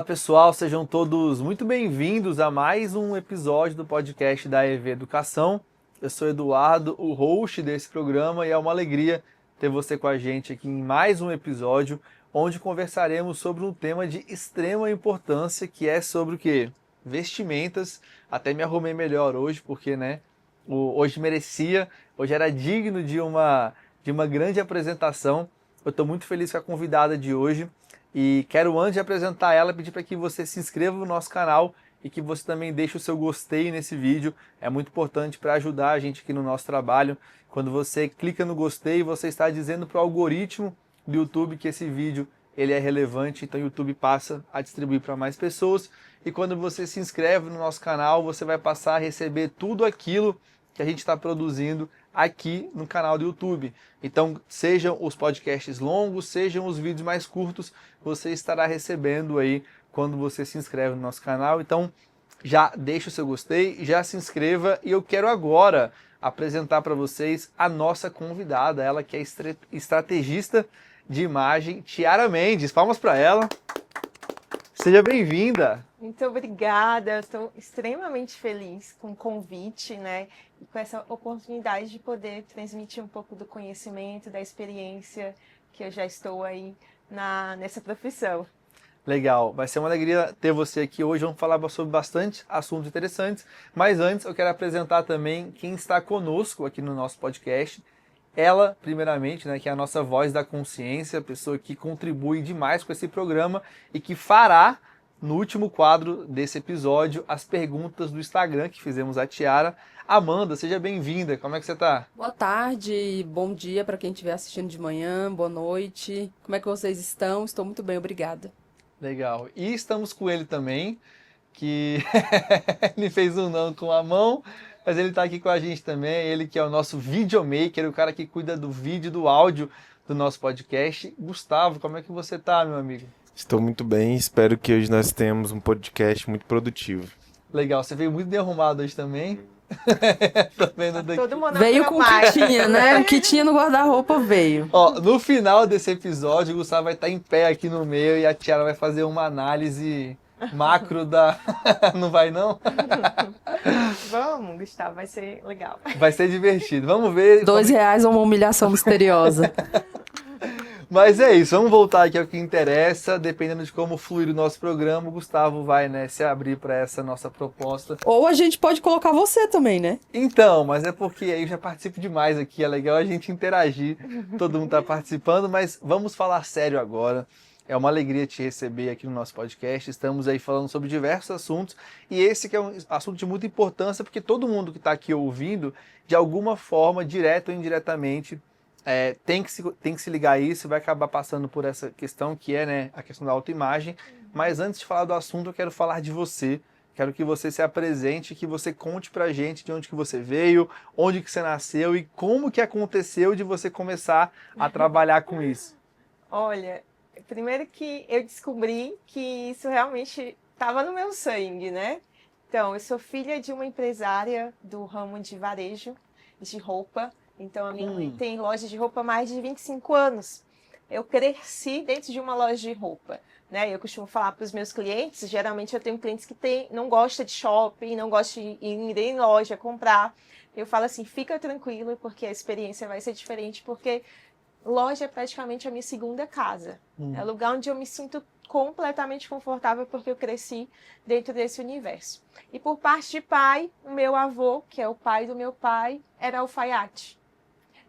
pessoal, sejam todos muito bem-vindos a mais um episódio do podcast da EV Educação. Eu sou Eduardo, o host desse programa, e é uma alegria ter você com a gente aqui em mais um episódio, onde conversaremos sobre um tema de extrema importância, que é sobre o quê? Vestimentas. Até me arrumei melhor hoje, porque, hoje merecia, hoje era digno de uma grande apresentação. Eu estou muito feliz com a convidada de hoje. E quero, antes de apresentar ela, pedir para que você se inscreva no nosso canal e que você também deixe o seu gostei nesse vídeo. É muito importante para ajudar a gente aqui no nosso trabalho. Quando você clica no gostei, você está dizendo para o algoritmo do YouTube que esse vídeo ele é relevante, então o YouTube passa a distribuir para mais pessoas. E quando você se inscreve no nosso canal, você vai passar a receber tudo aquilo que a gente está produzindo aqui no canal do YouTube. Então, sejam os podcasts longos, sejam os vídeos mais curtos, você estará recebendo aí quando você se inscreve no nosso canal. Então, já deixa o seu gostei, já se inscreva, e eu quero agora apresentar para vocês a nossa convidada, ela que é estrategista de imagem, Tiara Mendes. Palmas para ela. Seja bem-vinda. Muito obrigada, estou extremamente feliz com o convite, e com essa oportunidade de poder transmitir um pouco do conhecimento, da experiência que eu já estou aí nessa profissão. Legal, vai ser uma alegria ter você aqui hoje. Vamos falar sobre bastante assuntos interessantes, mas antes eu quero apresentar também quem está conosco aqui no nosso podcast. Ela, primeiramente, que é a nossa voz da consciência, a pessoa que contribui demais com esse programa e que fará, no último quadro desse episódio, as perguntas do Instagram que fizemos à Tiara. Amanda, seja bem-vinda. Como é que você está? Boa tarde, bom dia para quem estiver assistindo de manhã, boa noite. Como é que vocês estão? Estou muito bem, obrigada. Legal. E estamos com ele também, que ele fez um não com a mão, mas ele está aqui com a gente também. Ele que é o nosso videomaker, o cara que cuida do vídeo, do áudio do nosso podcast. Gustavo, como é que você está, meu amigo? Estou muito bem, espero que hoje nós tenhamos um podcast muito produtivo. Legal, você veio muito bem arrumado hoje também. Tô vendo daqui. Todo mundo Veio com o que tinha, né? O que tinha no guarda-roupa veio. Ó, no final desse episódio, o Gustavo vai estar em pé aqui no meio e a Tiara vai fazer uma análise macro da... Não vai, não? Vamos, Gustavo, vai ser legal. Vai ser divertido. Vamos ver... R$2 uma humilhação misteriosa. Mas é isso, vamos voltar aqui ao que interessa. Dependendo de como fluir o nosso programa, o Gustavo vai, se abrir para essa nossa proposta. Ou a gente pode colocar você também, né? Então, mas é porque aí eu já participo demais aqui, é legal a gente interagir, todo mundo tá participando, mas vamos falar sério agora. É uma alegria te receber aqui no nosso podcast. Estamos aí falando sobre diversos assuntos, e esse que é um assunto de muita importância, porque todo mundo que está aqui ouvindo, de alguma forma, direta ou indiretamente, tem que se ligar a isso, vai acabar passando por essa questão que é a questão da autoimagem. Mas antes de falar do assunto, eu quero falar de você. Quero que você se apresente, que você conte pra gente de onde que você veio, onde que você nasceu e como que aconteceu de você começar a trabalhar com isso. Olha, primeiro que eu descobri que isso realmente estava no meu sangue, Então, eu sou filha de uma empresária do ramo de varejo, de roupa. Então, a minha mãe tem loja de roupa há mais de 25 anos. Eu cresci dentro de uma loja de roupa, Eu costumo falar para os meus clientes, geralmente eu tenho clientes que não gostam de shopping, não gostam de ir em loja comprar. Eu falo assim, fica tranquilo, porque a experiência vai ser diferente, porque loja é praticamente a minha segunda casa. É o lugar onde eu me sinto completamente confortável, porque eu cresci dentro desse universo. E por parte de pai, o meu avô, que é o pai do meu pai, era alfaiate.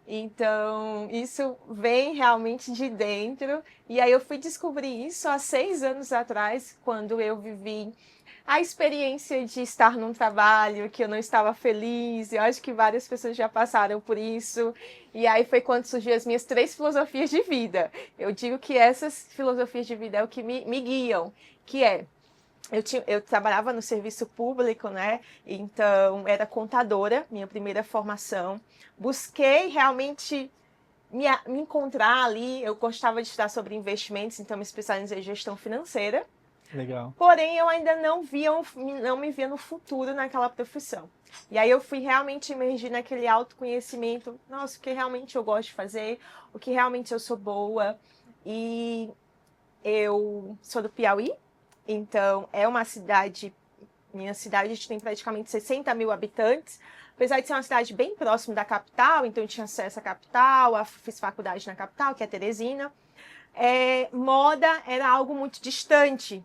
Então, isso vem realmente de dentro. E aí eu fui descobrir isso há 6 anos atrás, quando eu vivi a experiência de estar num trabalho que eu não estava feliz. Eu acho que várias pessoas já passaram por isso. E aí foi quando surgiu as minhas 3 filosofias de vida. Eu digo que essas filosofias de vida é o que me guiam, que é... Eu trabalhava no serviço público, Então, era contadora, minha primeira formação. Busquei realmente me encontrar ali. Eu gostava de estudar sobre investimentos, então me especializei em gestão financeira. Legal. Porém, eu ainda não me via no futuro naquela profissão. E aí eu fui realmente imergir naquele autoconhecimento. Nossa, o que realmente eu gosto de fazer, o que realmente eu sou boa. E eu sou do Piauí. Então, é uma cidade, minha cidade, a gente tem praticamente 60 mil habitantes, apesar de ser uma cidade bem próxima da capital, então eu tinha acesso à capital, fiz faculdade na capital, que é Teresina. Moda era algo muito distante.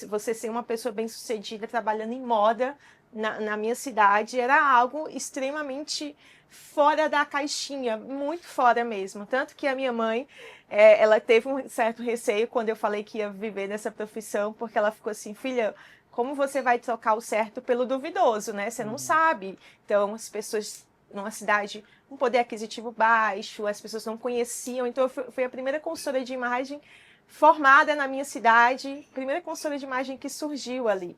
Você ser uma pessoa bem-sucedida trabalhando em moda na minha cidade era algo extremamente fora da caixinha, muito fora mesmo. Tanto que a minha mãe, ela teve um certo receio quando eu falei que ia viver nessa profissão, porque ela ficou assim, filha, como você vai trocar o certo pelo duvidoso, né? Você não sabe. Então, as pessoas numa cidade com poder aquisitivo baixo, as pessoas não conheciam. Então, eu fui a primeira consultora de imagem formada na minha cidade, primeira consultora de imagem que surgiu ali.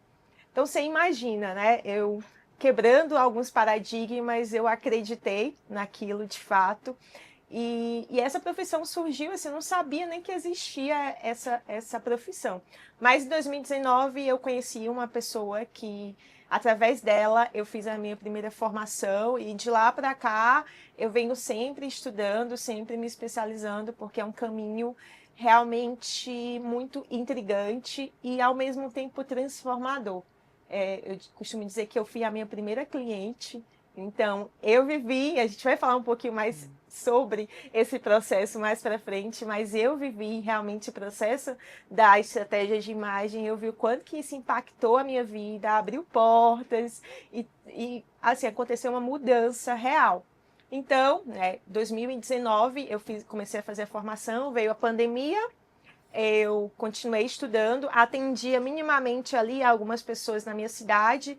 Então, você imagina, né? Eu quebrando alguns paradigmas, eu acreditei naquilo de fato. E essa profissão surgiu, assim, eu não sabia nem que existia essa profissão. Mas em 2019 eu conheci uma pessoa que, através dela, eu fiz a minha primeira formação e de lá para cá eu venho sempre estudando, sempre me especializando, porque é um caminho realmente muito intrigante e ao mesmo tempo transformador. Eu costumo dizer que eu fui a minha primeira cliente. Então, eu vivi, a gente vai falar um pouquinho mais sobre esse processo mais para frente, mas eu vivi realmente o processo da estratégia de imagem, eu vi o quanto que isso impactou a minha vida, abriu portas e assim, aconteceu uma mudança real. Então, 2019, comecei a fazer a formação, veio a pandemia, eu continuei estudando, atendia minimamente ali algumas pessoas na minha cidade,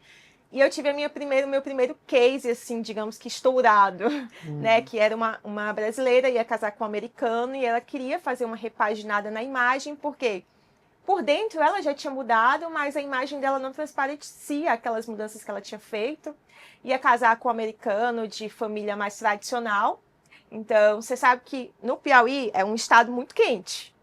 e eu tive meu primeiro case, assim, digamos que estourado, né? Que era uma brasileira, ia casar com um americano e ela queria fazer uma repaginada na imagem, porque por dentro ela já tinha mudado, mas a imagem dela não transparecia aquelas mudanças que ela tinha feito. Ia casar com um americano de família mais tradicional. Então, você sabe que no Piauí é um estado muito quente.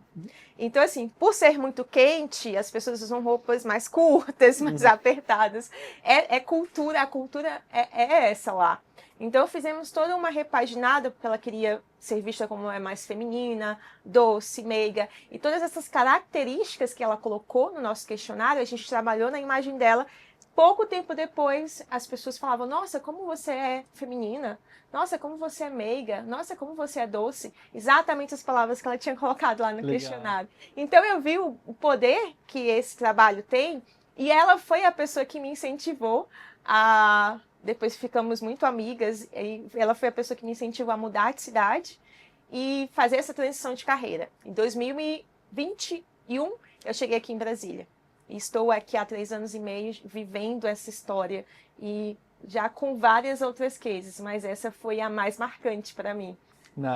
Então, assim, por ser muito quente, as pessoas usam roupas mais curtas, mais apertadas. A cultura é essa lá. Então, fizemos toda uma repaginada, porque ela queria ser vista como mais feminina, doce, meiga. E todas essas características que ela colocou no nosso questionário, a gente trabalhou na imagem dela. Pouco tempo depois, as pessoas falavam, nossa, como você é feminina. Nossa, como você é meiga. Nossa, como você é doce. Exatamente as palavras que ela tinha colocado lá no questionário. Então, eu vi o poder que esse trabalho tem e ela foi a pessoa que me incentivou a... Depois ficamos muito amigas e ela foi a pessoa que me incentivou a mudar de cidade e fazer essa transição de carreira. Em 2021, eu cheguei aqui em Brasília. E estou aqui há 3 anos e meio vivendo essa história e já com várias outras cases, mas essa foi a mais marcante para mim.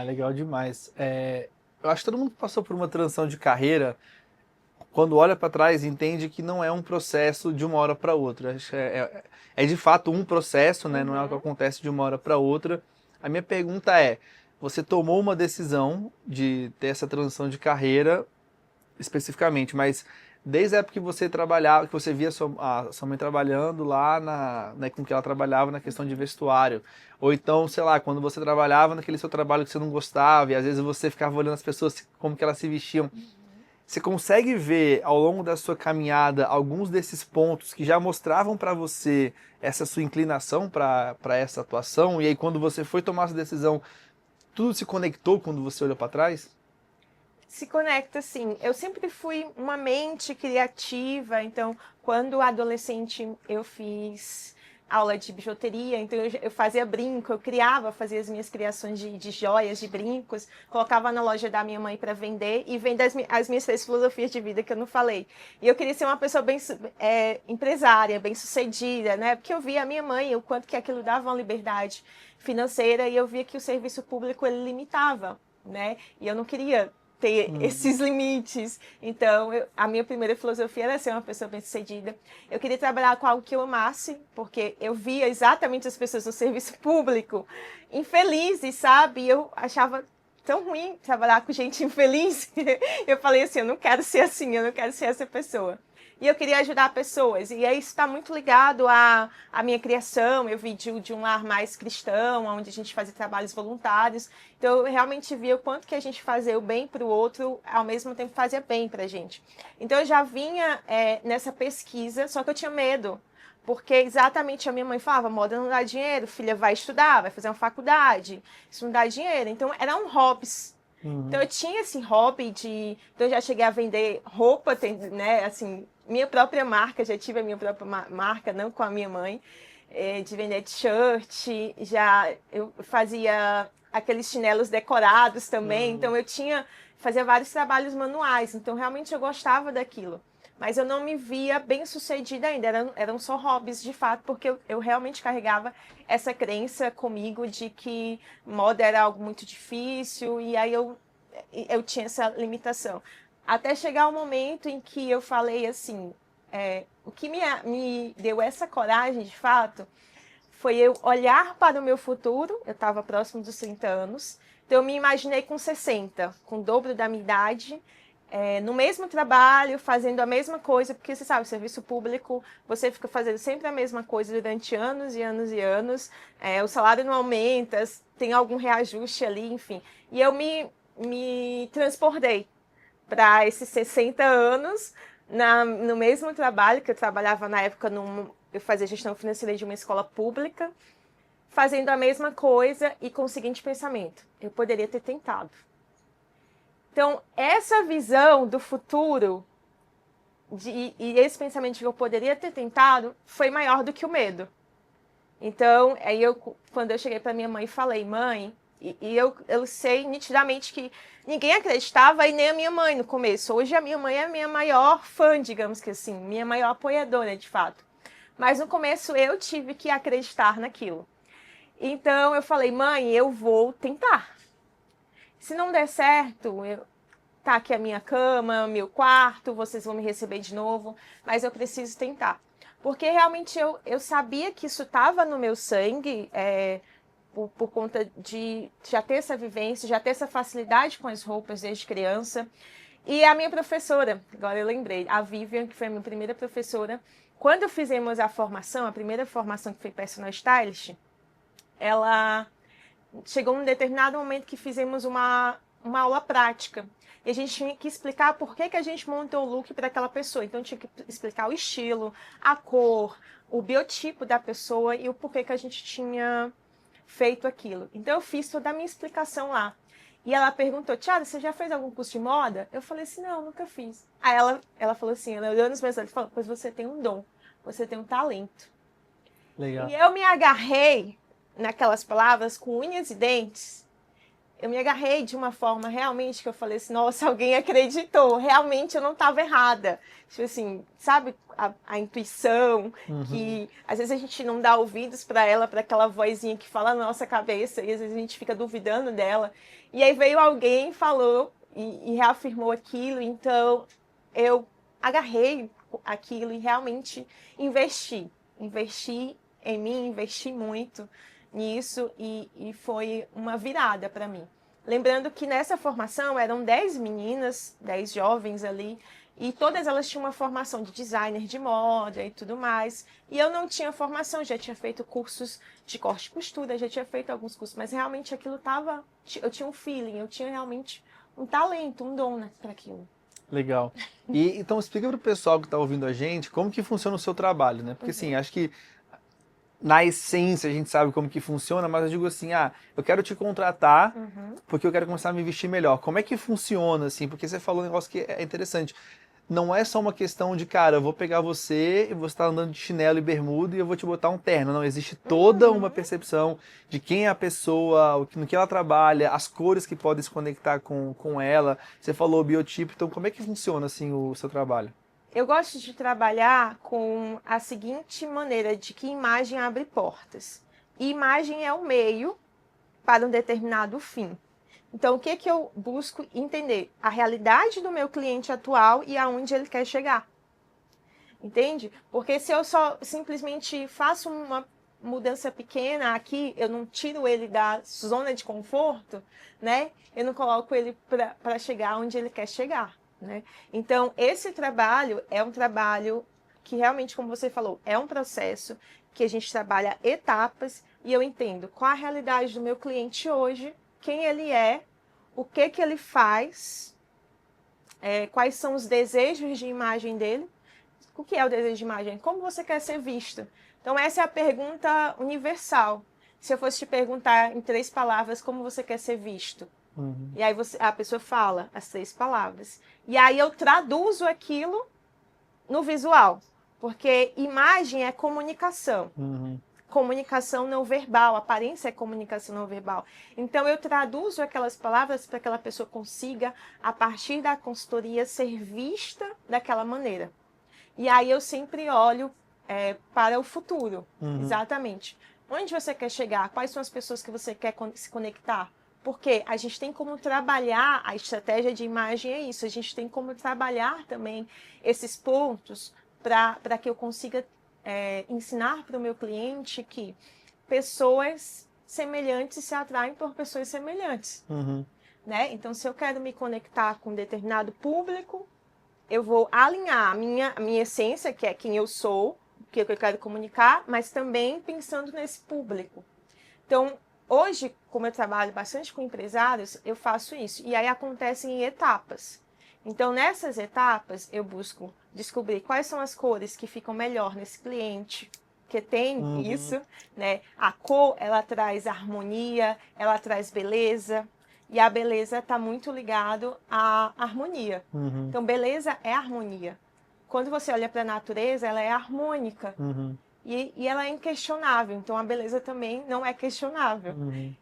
Legal demais. Eu acho que todo mundo que passou por uma transição de carreira, quando olha para trás, entende que não é um processo de uma hora para outra. É de fato um processo, né? Não é o que acontece de uma hora para outra. A minha pergunta é, você tomou uma decisão de ter essa transição de carreira especificamente, mas desde a época que você trabalhava, que você via a sua mãe trabalhando lá com que ela trabalhava na questão de vestuário, ou então, sei lá, quando você trabalhava naquele seu trabalho que você não gostava, e às vezes você ficava olhando as pessoas como que elas se vestiam, você consegue ver ao longo da sua caminhada alguns desses pontos que já mostravam para você essa sua inclinação para essa atuação, e aí quando você foi tomar essa decisão, tudo se conectou quando você olhou para trás? Se conecta, sim. Eu sempre fui uma mente criativa, então, quando adolescente eu fiz aula de bijuteria, então eu fazia brinco, fazia as minhas criações de joias, de brincos, colocava na loja da minha mãe para vender e vender as minhas 3 filosofias de vida que eu não falei. E eu queria ser uma pessoa bem empresária, bem sucedida, né? Porque eu via a minha mãe, o quanto que aquilo dava uma liberdade financeira e eu via que o serviço público ele limitava, né? E eu não queria ter esses limites. Então, a minha primeira filosofia era ser uma pessoa bem-sucedida. Eu queria trabalhar com algo que eu amasse, porque eu via exatamente as pessoas no serviço público infelizes, sabe? E eu achava tão ruim trabalhar com gente infeliz. Eu falei assim, eu não quero ser assim, eu não quero ser essa pessoa. e eu queria ajudar pessoas. E aí isso está muito ligado à minha criação. Eu vim de um lar mais cristão, onde a gente fazia trabalhos voluntários. Então eu realmente via o quanto que a gente fazia o bem para o outro, ao mesmo tempo fazia bem para a gente. Então eu já vinha nessa pesquisa, só que eu tinha medo. Porque exatamente a minha mãe falava, moda não dá dinheiro, filha vai estudar, vai fazer uma faculdade, isso não dá dinheiro. Então eram hobbies. Então eu tinha esse hobby então eu já cheguei a vender roupa, né, assim, minha própria marca, já tive a minha própria marca, não com a minha mãe, de vender t-shirt, eu fazia aqueles chinelos decorados também, então fazia vários trabalhos manuais, então realmente eu gostava daquilo. Mas eu não me via bem sucedida ainda, eram só hobbies de fato, porque eu realmente carregava essa crença comigo de que moda era algo muito difícil, e aí eu tinha essa limitação. Até chegar o momento em que eu falei assim, o que me deu essa coragem de fato, foi eu olhar para o meu futuro, eu estava próximo dos 30 anos, então eu me imaginei com 60, com o dobro da minha idade, no mesmo trabalho, fazendo a mesma coisa, porque você sabe, o serviço público, você fica fazendo sempre a mesma coisa durante anos e anos e anos, o salário não aumenta, tem algum reajuste ali, enfim. E eu me transportei para esses 60 anos, no mesmo trabalho, que eu trabalhava na época, eu fazia gestão financeira de uma escola pública, fazendo a mesma coisa e com o seguinte pensamento, eu poderia ter tentado. Então, essa visão do futuro e esse pensamento de que eu poderia ter tentado foi maior do que o medo. Então, quando eu cheguei para minha mãe, falei, mãe, eu sei nitidamente que ninguém acreditava e nem a minha mãe no começo. Hoje a minha mãe é a minha maior fã, digamos que assim, minha maior apoiadora, de fato. Mas no começo eu tive que acreditar naquilo. Então, eu falei, mãe, eu vou tentar. Se não der certo, tá aqui a minha cama, meu quarto, vocês vão me receber de novo, mas eu preciso tentar. Porque realmente eu sabia que isso estava no meu sangue, por conta de já ter essa vivência, já ter essa facilidade com as roupas desde criança. E a minha professora, agora eu lembrei, a Vivian, que foi a minha primeira professora, quando fizemos a formação, a primeira formação que foi personal stylist, ela chegou num determinado momento que fizemos uma aula prática. E a gente tinha que explicar por que a gente montou o look para aquela pessoa. Então, tinha que explicar o estilo, a cor, o biotipo da pessoa e o porquê que a gente tinha feito aquilo. Então, eu fiz toda a minha explicação lá. E ela perguntou, Tiara, você já fez algum curso de moda? Eu falei assim, não, nunca fiz. Aí ela falou assim, ela olhou nos meus olhos e falou, pois você tem um dom, você tem um talento. Legal. E eu me agarrei naquelas palavras com unhas e dentes. Eu me agarrei de uma forma realmente que eu falei assim, nossa, alguém acreditou, realmente eu não estava errada. Tipo assim, sabe a intuição, que às vezes a gente não dá ouvidos para ela, para aquela vozinha que fala na nossa cabeça, e às vezes a gente fica duvidando dela. E aí veio alguém, falou e reafirmou aquilo, então eu agarrei aquilo e realmente investi em mim, investi muito nisso e foi uma virada para mim. Lembrando que nessa formação eram 10 meninas, 10 jovens ali, e todas elas tinham uma formação de designer de moda e tudo mais. E eu não tinha formação, já tinha feito cursos de corte e costura, já tinha feito alguns cursos, mas realmente aquilo estava... Eu tinha um feeling, eu tinha realmente um talento, um dom para aquilo. Legal. E então explica para o pessoal que está ouvindo a gente como que funciona o seu trabalho, né? Porque assim, acho que na essência a gente sabe como que funciona, mas eu digo assim, eu quero te contratar porque eu quero começar a me vestir melhor. Como é que funciona, assim? Porque você falou um negócio que é interessante. Não é só uma questão de, cara, eu vou pegar você e você tá andando de chinelo e bermuda e eu vou te botar um terno. Não, existe toda uma percepção de quem é a pessoa, no que ela trabalha, as cores que podem se conectar com ela. Você falou o biotipo, então como é que funciona, assim, o seu trabalho? Eu gosto de trabalhar com a seguinte maneira, de que imagem abre portas. E imagem é o meio para um determinado fim. Então, o que eu busco entender? A realidade do meu cliente atual e aonde ele quer chegar. Entende? Porque se eu só simplesmente faço uma mudança pequena aqui, eu não tiro ele da zona de conforto, né? Eu não coloco ele para chegar onde ele quer chegar. né? Então, esse trabalho é um trabalho que realmente, como você falou, é um processo que a gente trabalha etapas e eu entendo qual a realidade do meu cliente hoje, quem ele é, o que ele faz, quais são os desejos de imagem dele. O que é o desejo de imagem? Como você quer ser visto? Então, essa é a pergunta universal. Se eu fosse te perguntar em 3 palavras, como você quer ser visto? E aí a pessoa fala as 3 palavras. E aí eu traduzo aquilo no visual. Porque imagem é comunicação. Comunicação não verbal, aparência é comunicação não verbal. Então eu traduzo aquelas palavras para que aquela pessoa consiga, a partir da consultoria, ser vista daquela maneira. E aí eu sempre olho para o futuro, exatamente. Onde você quer chegar? Quais são as pessoas que você quer se conectar? Porque a gente tem como trabalhar, a estratégia de imagem é isso, a gente tem como trabalhar também esses pontos para que eu consiga ensinar para o meu cliente que pessoas semelhantes se atraem por pessoas semelhantes. Né? Então, se eu quero me conectar com um determinado público, eu vou alinhar a minha essência, que é quem eu sou, o que eu quero comunicar, mas também pensando nesse público. Então, hoje, como eu trabalho bastante com empresários, eu faço isso. E aí acontece em etapas. Então, nessas etapas, eu busco descobrir quais são as cores que ficam melhor nesse cliente, que tem isso, né? A cor, ela traz harmonia, ela traz beleza. E a beleza está muito ligado à harmonia. Então, beleza é harmonia. Quando você olha para a natureza, ela é harmônica. E ela é inquestionável. Então, a beleza também não é questionável.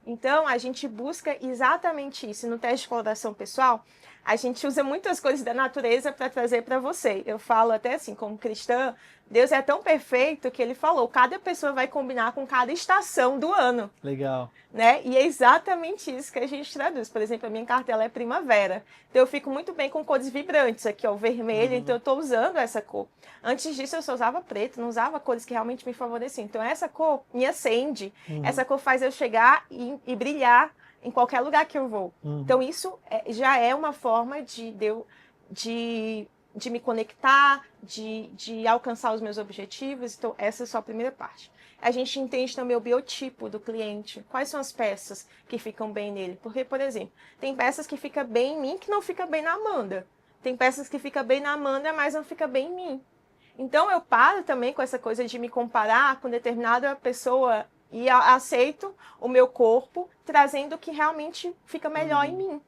Então, a gente busca exatamente isso. No teste de coloração pessoal, a gente usa muitas coisas da natureza para trazer para você. Eu falo até assim, como cristã, Deus é tão perfeito que ele falou, cada pessoa vai combinar com cada estação do ano. Legal. Né? E é exatamente isso que a gente traduz. Por exemplo, a minha cartela é primavera. Então eu fico muito bem com cores vibrantes. Aqui, ó, o vermelho, então eu estou usando essa cor. Antes disso eu só usava preto, não usava cores que realmente me favoreciam. Então essa cor me acende. Essa cor faz eu chegar e brilhar em qualquer lugar que eu vou. Então isso já é uma forma de me conectar, de alcançar os meus objetivos. Então essa é só a primeira parte. A gente entende também o biotipo do cliente. Quais são as peças que ficam bem nele? Porque, por exemplo, tem peças que ficam bem em mim que não ficam bem na Amanda. Tem peças que ficam bem na Amanda, mas não ficam bem em mim. Então, eu paro também com essa coisa de me comparar com determinada pessoa e aceito o meu corpo, trazendo o que realmente fica melhor em mim.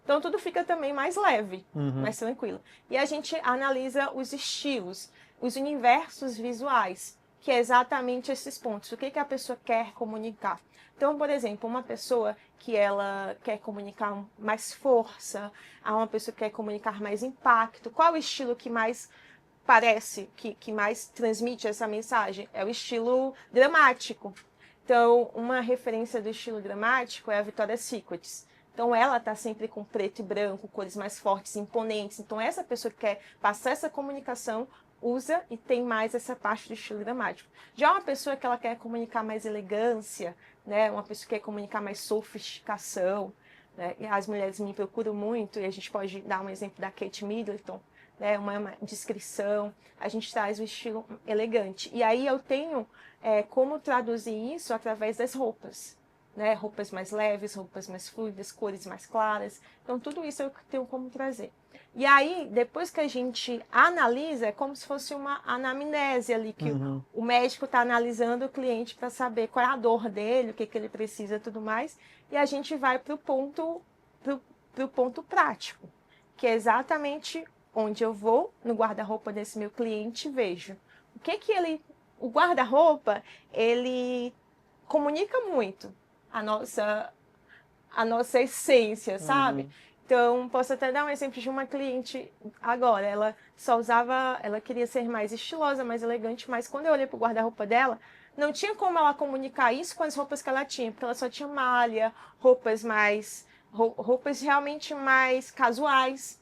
Então, tudo fica também mais leve, mais tranquilo. E a gente analisa os estilos, os universos visuais, que é exatamente esses pontos. O que a pessoa quer comunicar? Então, por exemplo, uma pessoa que ela quer comunicar mais força, uma pessoa que quer comunicar mais impacto, qual o estilo que mais parece, que mais transmite essa mensagem? É o estilo dramático. Então, uma referência do estilo dramático é a Victoria's Secret. Então, ela está sempre com preto e branco, cores mais fortes, imponentes. Então, essa pessoa que quer passar essa comunicação usa e tem mais essa parte do estilo dramático. Já uma pessoa que ela quer comunicar mais elegância, né? Uma pessoa que quer comunicar mais sofisticação, né? E as mulheres me procuram muito, e a gente pode dar um exemplo da Kate Middleton, né? Uma descrição, a gente traz o estilo elegante. E aí eu tenho como traduzir isso através das roupas. Né? Roupas mais leves, roupas mais fluidas, cores mais claras. Então, tudo isso eu tenho como trazer. E aí, depois que a gente analisa, é como se fosse uma anamnese ali, que o médico está analisando o cliente para saber qual é a dor dele, o que ele precisa e tudo mais. E a gente vai para o ponto prático, que é exatamente onde eu vou, no guarda-roupa desse meu cliente, vejo. O guarda-roupa, ele comunica muito a nossa essência, sabe? Então, posso até dar um exemplo de uma cliente agora. Ela queria ser mais estilosa, mais elegante, mas quando eu olhei para o guarda-roupa dela, não tinha como ela comunicar isso com as roupas que ela tinha, porque ela só tinha malha, roupas realmente mais casuais.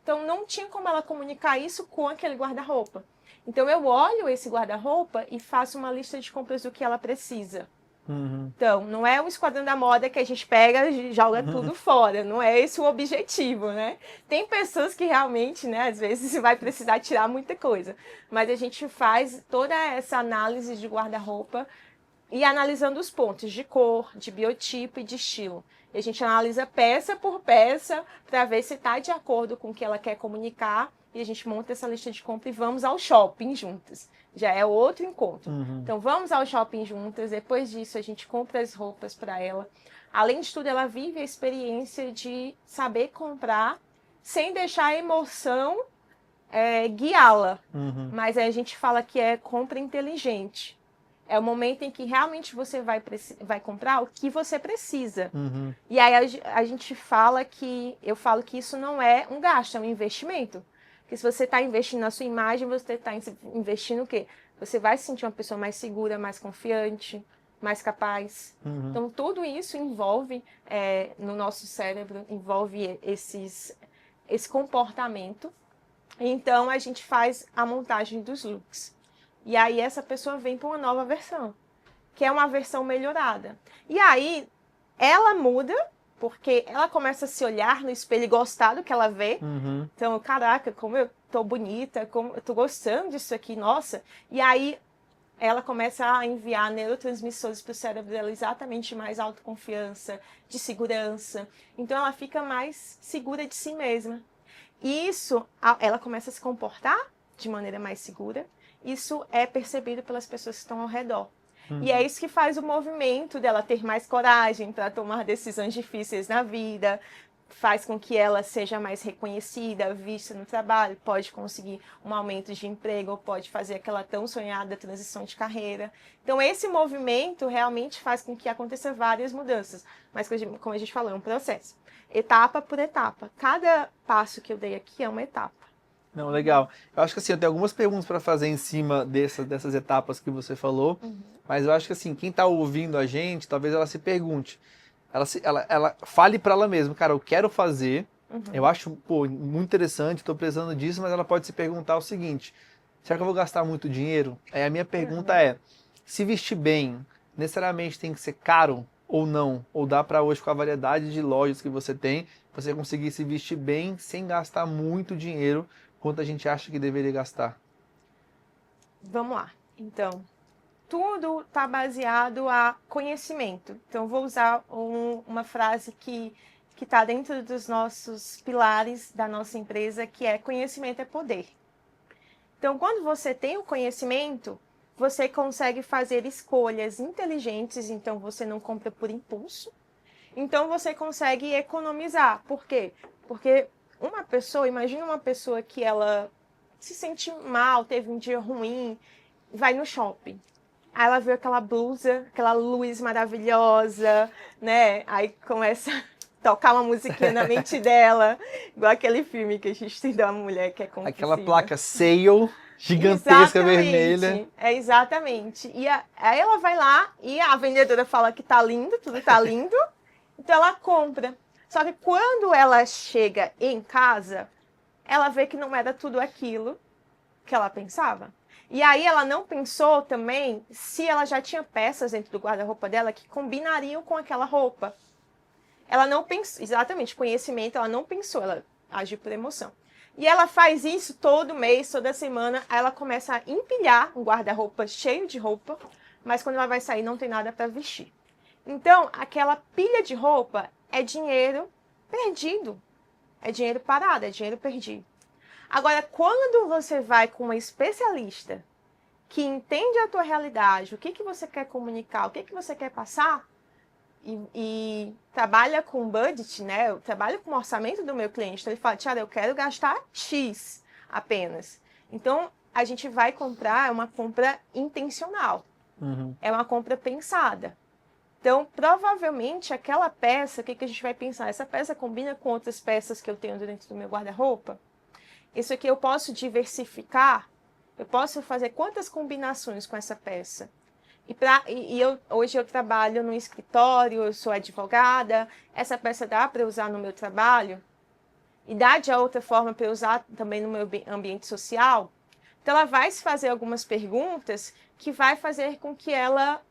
Então, não tinha como ela comunicar isso com aquele guarda-roupa. Então, eu olho esse guarda-roupa e faço uma lista de compras do que ela precisa. Uhum. Então, não é um esquadrão da moda que a gente pega e joga tudo fora. Não é esse o objetivo, né? Tem pessoas que realmente, né, às vezes vai precisar tirar muita coisa. Mas a gente faz toda essa análise de guarda-roupa e analisando os pontos de cor, de biotipo e de estilo. E a gente analisa peça por peça para ver se está de acordo com o que ela quer comunicar. E a gente monta essa lista de compra e vamos ao shopping juntas. Já é outro encontro. Uhum. Então, vamos ao shopping juntas. Depois disso, a gente compra as roupas para ela. Além de tudo, ela vive a experiência de saber comprar sem deixar a emoção guiá-la. Uhum. Mas aí a gente fala que é compra inteligente. É o momento em que realmente você vai comprar o que você precisa. Uhum. E aí a gente fala eu falo que isso não é um gasto, é um investimento. Porque se você está investindo na sua imagem, você está investindo o quê? Você vai se sentir uma pessoa mais segura, mais confiante, mais capaz. Uhum. Então, tudo isso envolve, no nosso cérebro, envolve esse comportamento. Então, a gente faz a montagem dos looks. E aí, essa pessoa vem para uma nova versão, que é uma versão melhorada. E aí, ela muda, porque ela começa a se olhar no espelho e gostar do que ela vê. Uhum. Então, caraca, como eu tô bonita, como eu tô gostando disso aqui, nossa. E aí, ela começa a enviar neurotransmissores para o cérebro dela exatamente mais autoconfiança, de segurança. Então, ela fica mais segura de si mesma. E isso, ela começa a se comportar de maneira mais segura. Isso é percebido pelas pessoas que estão ao redor. E é isso que faz o movimento dela ter mais coragem para tomar decisões difíceis na vida, faz com que ela seja mais reconhecida, vista no trabalho, pode conseguir um aumento de emprego, ou pode fazer aquela tão sonhada transição de carreira. Então, esse movimento realmente faz com que aconteça várias mudanças. Mas, como a gente falou, é um processo. Etapa por etapa. Cada passo que eu dei aqui é uma etapa. Não, legal. Eu acho que assim, eu tenho algumas perguntas para fazer em cima dessas etapas que você falou, mas eu acho que assim, quem está ouvindo a gente, talvez ela se pergunte, ela fale para ela mesma, cara, eu quero fazer, eu acho, muito interessante, estou precisando disso, mas ela pode se perguntar o seguinte, será que eu vou gastar muito dinheiro? Aí a minha pergunta é, se vestir bem, necessariamente tem que ser caro ou não? Ou dá para hoje, com a variedade de lojas que você tem, você conseguir se vestir bem sem gastar muito dinheiro, quanto a gente acha que deveria gastar? Vamos lá. Então, tudo está baseado a conhecimento. Então, vou usar uma frase que está dentro dos nossos pilares da nossa empresa, que é conhecimento é poder. Então, quando você tem o conhecimento, você consegue fazer escolhas inteligentes, então você não compra por impulso. Então, você consegue economizar. Por quê? Porque imagina uma pessoa que ela se sente mal, teve um dia ruim, vai no shopping. Aí ela vê aquela blusa, aquela luz maravilhosa, né? Aí começa a tocar uma musiquinha na mente dela, igual aquele filme que a gente tem da mulher que é compulsiva. Aquela placa sale gigantesca, vermelha. Exatamente. E aí ela vai lá e a vendedora fala que tá lindo, tudo tá lindo, então ela compra. Só que quando ela chega em casa, ela vê que não era tudo aquilo que ela pensava. E aí ela não pensou também se ela já tinha peças dentro do guarda-roupa dela que combinariam com aquela roupa. Ela não pensou, exatamente, conhecimento, ela não pensou, ela agiu por emoção. E ela faz isso todo mês, toda semana, aí ela começa a empilhar um guarda-roupa cheio de roupa, mas quando ela vai sair não tem nada para vestir. Então, aquela pilha de roupa é dinheiro perdido. É dinheiro parado, é dinheiro perdido. Agora, quando você vai com uma especialista que entende a tua realidade, o que você quer comunicar, o que você quer passar, e trabalha com budget, né? Eu trabalho com o orçamento do meu cliente, então ele fala, Tiara, eu quero gastar X apenas. Então, a gente vai comprar, é uma compra intencional. É uma compra pensada. Então, provavelmente, aquela peça, o que a gente vai pensar? Essa peça combina com outras peças que eu tenho dentro do meu guarda-roupa? Isso aqui eu posso diversificar? Eu posso fazer quantas combinações com essa peça? Hoje eu trabalho no escritório, eu sou advogada, essa peça dá para usar no meu trabalho? E dá de outra forma para eu usar também no meu ambiente social? Então, ela vai se fazer algumas perguntas que vai fazer com que ela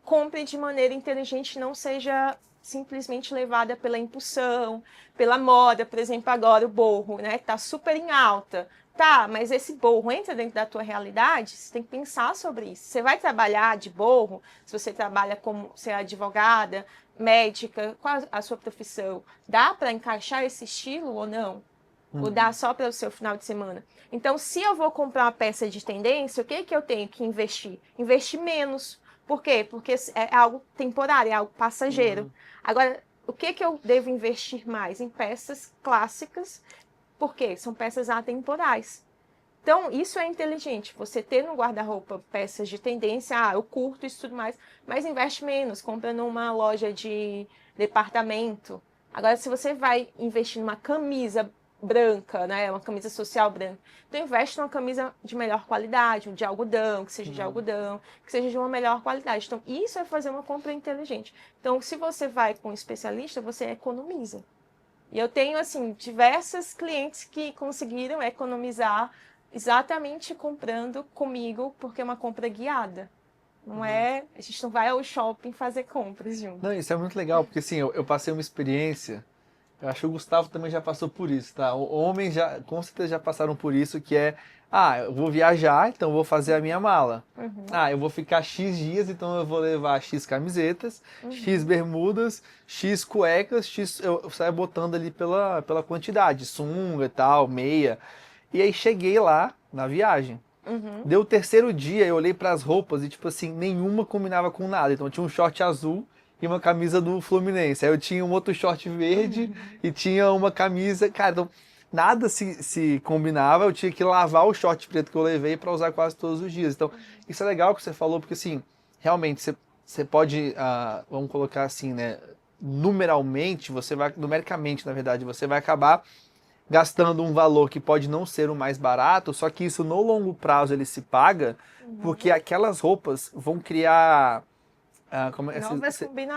compre de maneira inteligente, não seja simplesmente levada pela impulsão, pela moda. Por exemplo, agora o borro, né? Tá super em alta. Tá, mas esse borro entra dentro da tua realidade? Você tem que pensar sobre isso. Você vai trabalhar de borro? Se você trabalha como ser advogada, médica, qual a sua profissão? Dá para encaixar esse estilo ou não? Ou dá só para o seu final de semana? Então, se eu vou comprar uma peça de tendência, o que que eu tenho que investir? Investir menos. Por quê? Porque é algo temporário, é algo passageiro. Agora, o que que eu devo investir mais? Em peças clássicas, porque são peças atemporais. Então, isso é inteligente. Você ter no guarda-roupa peças de tendência, eu curto isso e tudo mais, mas investe menos, compra numa loja de departamento. Agora, se você vai investir numa camisa branca, né, uma camisa social branca, então investe numa camisa de melhor qualidade, de algodão, que seja de algodão, que seja de uma melhor qualidade. Então, isso é fazer uma compra inteligente. Então, se você vai com um especialista, você economiza. E eu tenho, assim, diversas clientes que conseguiram economizar exatamente comprando comigo, porque é uma compra guiada. Não é, a gente não vai ao shopping fazer compras junto. Não, isso é muito legal, porque assim, eu passei uma experiência, eu acho que o Gustavo também já passou por isso, tá? Homens já, com certeza já passaram por isso, que é, eu vou viajar, então eu vou fazer a minha mala. Eu vou ficar X dias, então eu vou levar X camisetas, X bermudas, X cuecas, X, eu saio botando ali pela quantidade, sunga e tal, meia. E aí cheguei lá na viagem. Deu o terceiro dia, eu olhei pras roupas e, tipo assim, nenhuma combinava com nada. Então tinha um short azul e uma camisa do Fluminense. Aí eu tinha um outro short verde e tinha uma camisa. Cara, então nada se combinava. Eu tinha que lavar o short preto que eu levei pra usar quase todos os dias. Então isso é legal que você falou, porque assim, realmente você pode, vamos colocar assim, né? Numericamente, na verdade, você vai acabar gastando um valor que pode não ser o mais barato, só que isso no longo prazo ele se paga, porque aquelas roupas vão criar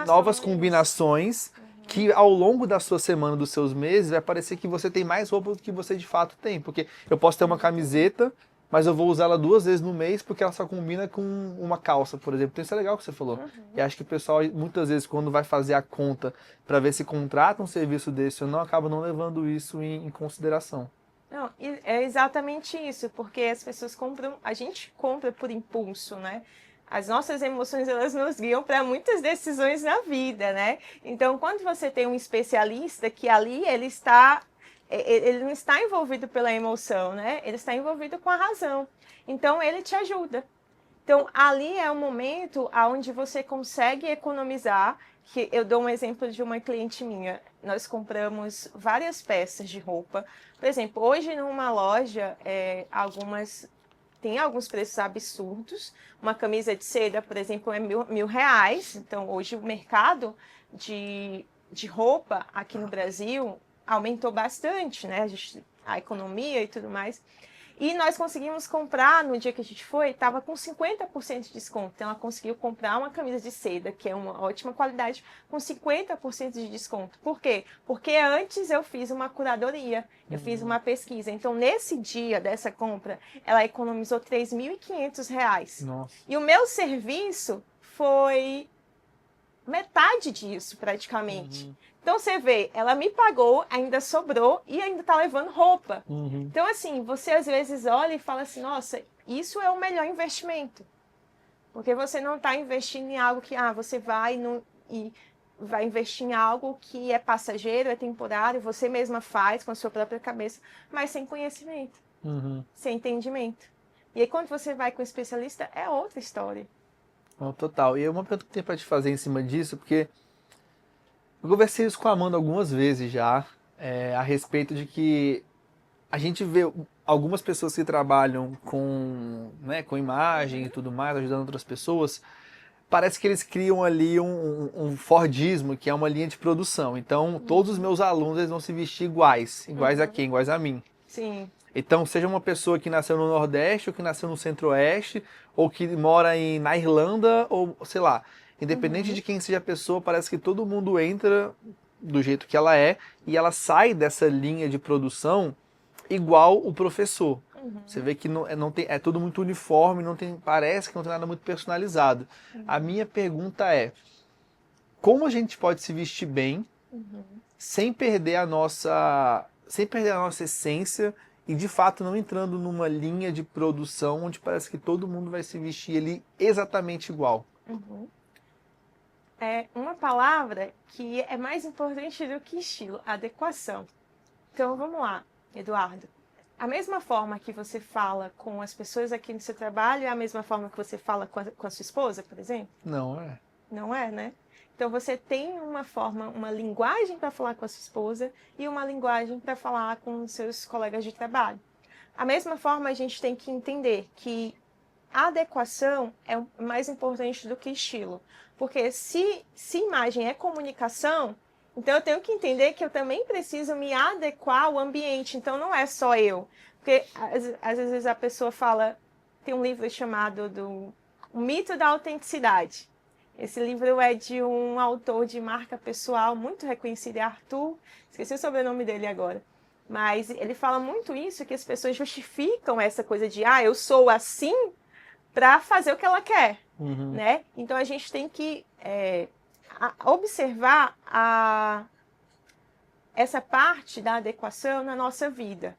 novas combinações que ao longo da sua semana, dos seus meses, vai parecer que você tem mais roupa do que você de fato tem, porque eu posso ter uma camiseta, mas eu vou usar ela 2 vezes no mês porque ela só combina com uma calça, por exemplo. Então isso é legal que você falou. E acho que o pessoal, muitas vezes, quando vai fazer a conta para ver se contrata um serviço desse ou não, acaba não levando isso em consideração. Não, é exatamente isso, porque as pessoas compram, a gente compra por impulso, né? As nossas emoções, elas nos guiam para muitas decisões na vida, né? Então, quando você tem um especialista que ali ele não está envolvido pela emoção, né? Ele está envolvido com a razão. Então, ele te ajuda. Então, ali é o momento onde você consegue economizar. Que eu dou um exemplo de uma cliente minha. Nós compramos várias peças de roupa. Por exemplo, hoje numa loja, tem alguns preços absurdos. Uma camisa de seda, por exemplo, é R$1.000. Então, hoje o mercado de roupa aqui no Brasil aumentou bastante, né? A economia e tudo mais. E nós conseguimos comprar, no dia que a gente foi, estava com 50% de desconto. Então, ela conseguiu comprar uma camisa de seda, que é uma ótima qualidade, com 50% de desconto. Por quê? Porque antes eu fiz uma curadoria, eu fiz uma pesquisa. Então, nesse dia dessa compra, ela economizou R$3.500. Nossa. E o meu serviço foi metade disso, praticamente. Então, você vê, ela me pagou, ainda sobrou e ainda tá levando roupa. Então, assim, você às vezes olha e fala assim, nossa, isso é o melhor investimento. Porque você não está investindo em algo que, você vai investir em algo que é passageiro, é temporário, você mesma faz com a sua própria cabeça, mas sem conhecimento, sem entendimento. E aí, quando você vai com um especialista, é outra história. Não, total. E uma pergunta que eu tenho para te fazer em cima disso, porque eu conversei isso com a Amanda algumas vezes já, a respeito de que a gente vê algumas pessoas que trabalham com imagem e tudo mais, ajudando outras pessoas, parece que eles criam ali um Fordismo, que é uma linha de produção. Então, todos os meus alunos eles vão se vestir iguais. Iguais a quem? Iguais a mim. Sim. Então, seja uma pessoa que nasceu no Nordeste, ou que nasceu no Centro-Oeste, ou que mora na Irlanda, ou sei lá. Independente de quem seja a pessoa, parece que todo mundo entra do jeito que ela é e ela sai dessa linha de produção igual o professor. Uhum. Você vê que não tem, é tudo muito uniforme, parece que não tem nada muito personalizado. A minha pergunta é, como a gente pode se vestir bem sem perder a nossa essência e de fato não entrando numa linha de produção onde parece que todo mundo vai se vestir ali exatamente igual? Uhum. É uma palavra que é mais importante do que estilo, adequação. Então vamos lá, Eduardo. A mesma forma que você fala com as pessoas aqui no seu trabalho é a mesma forma que você fala com a sua esposa, por exemplo? Não é. Não é, né? Então você tem uma forma, uma linguagem para falar com a sua esposa e uma linguagem para falar com os seus colegas de trabalho. A mesma forma a gente tem que entender que a adequação é mais importante do que estilo. Porque se imagem é comunicação, então eu tenho que entender que eu também preciso me adequar ao ambiente. Então não é só eu. Porque às vezes a pessoa fala, tem um livro chamado O Mito da Autenticidade. Esse livro é de um autor de marca pessoal muito reconhecido, é Arthur, esqueci o sobrenome dele agora. Mas ele fala muito isso, que as pessoas justificam essa coisa de, eu sou assim para fazer o que ela quer, né? Então a gente tem que observar essa parte da adequação na nossa vida.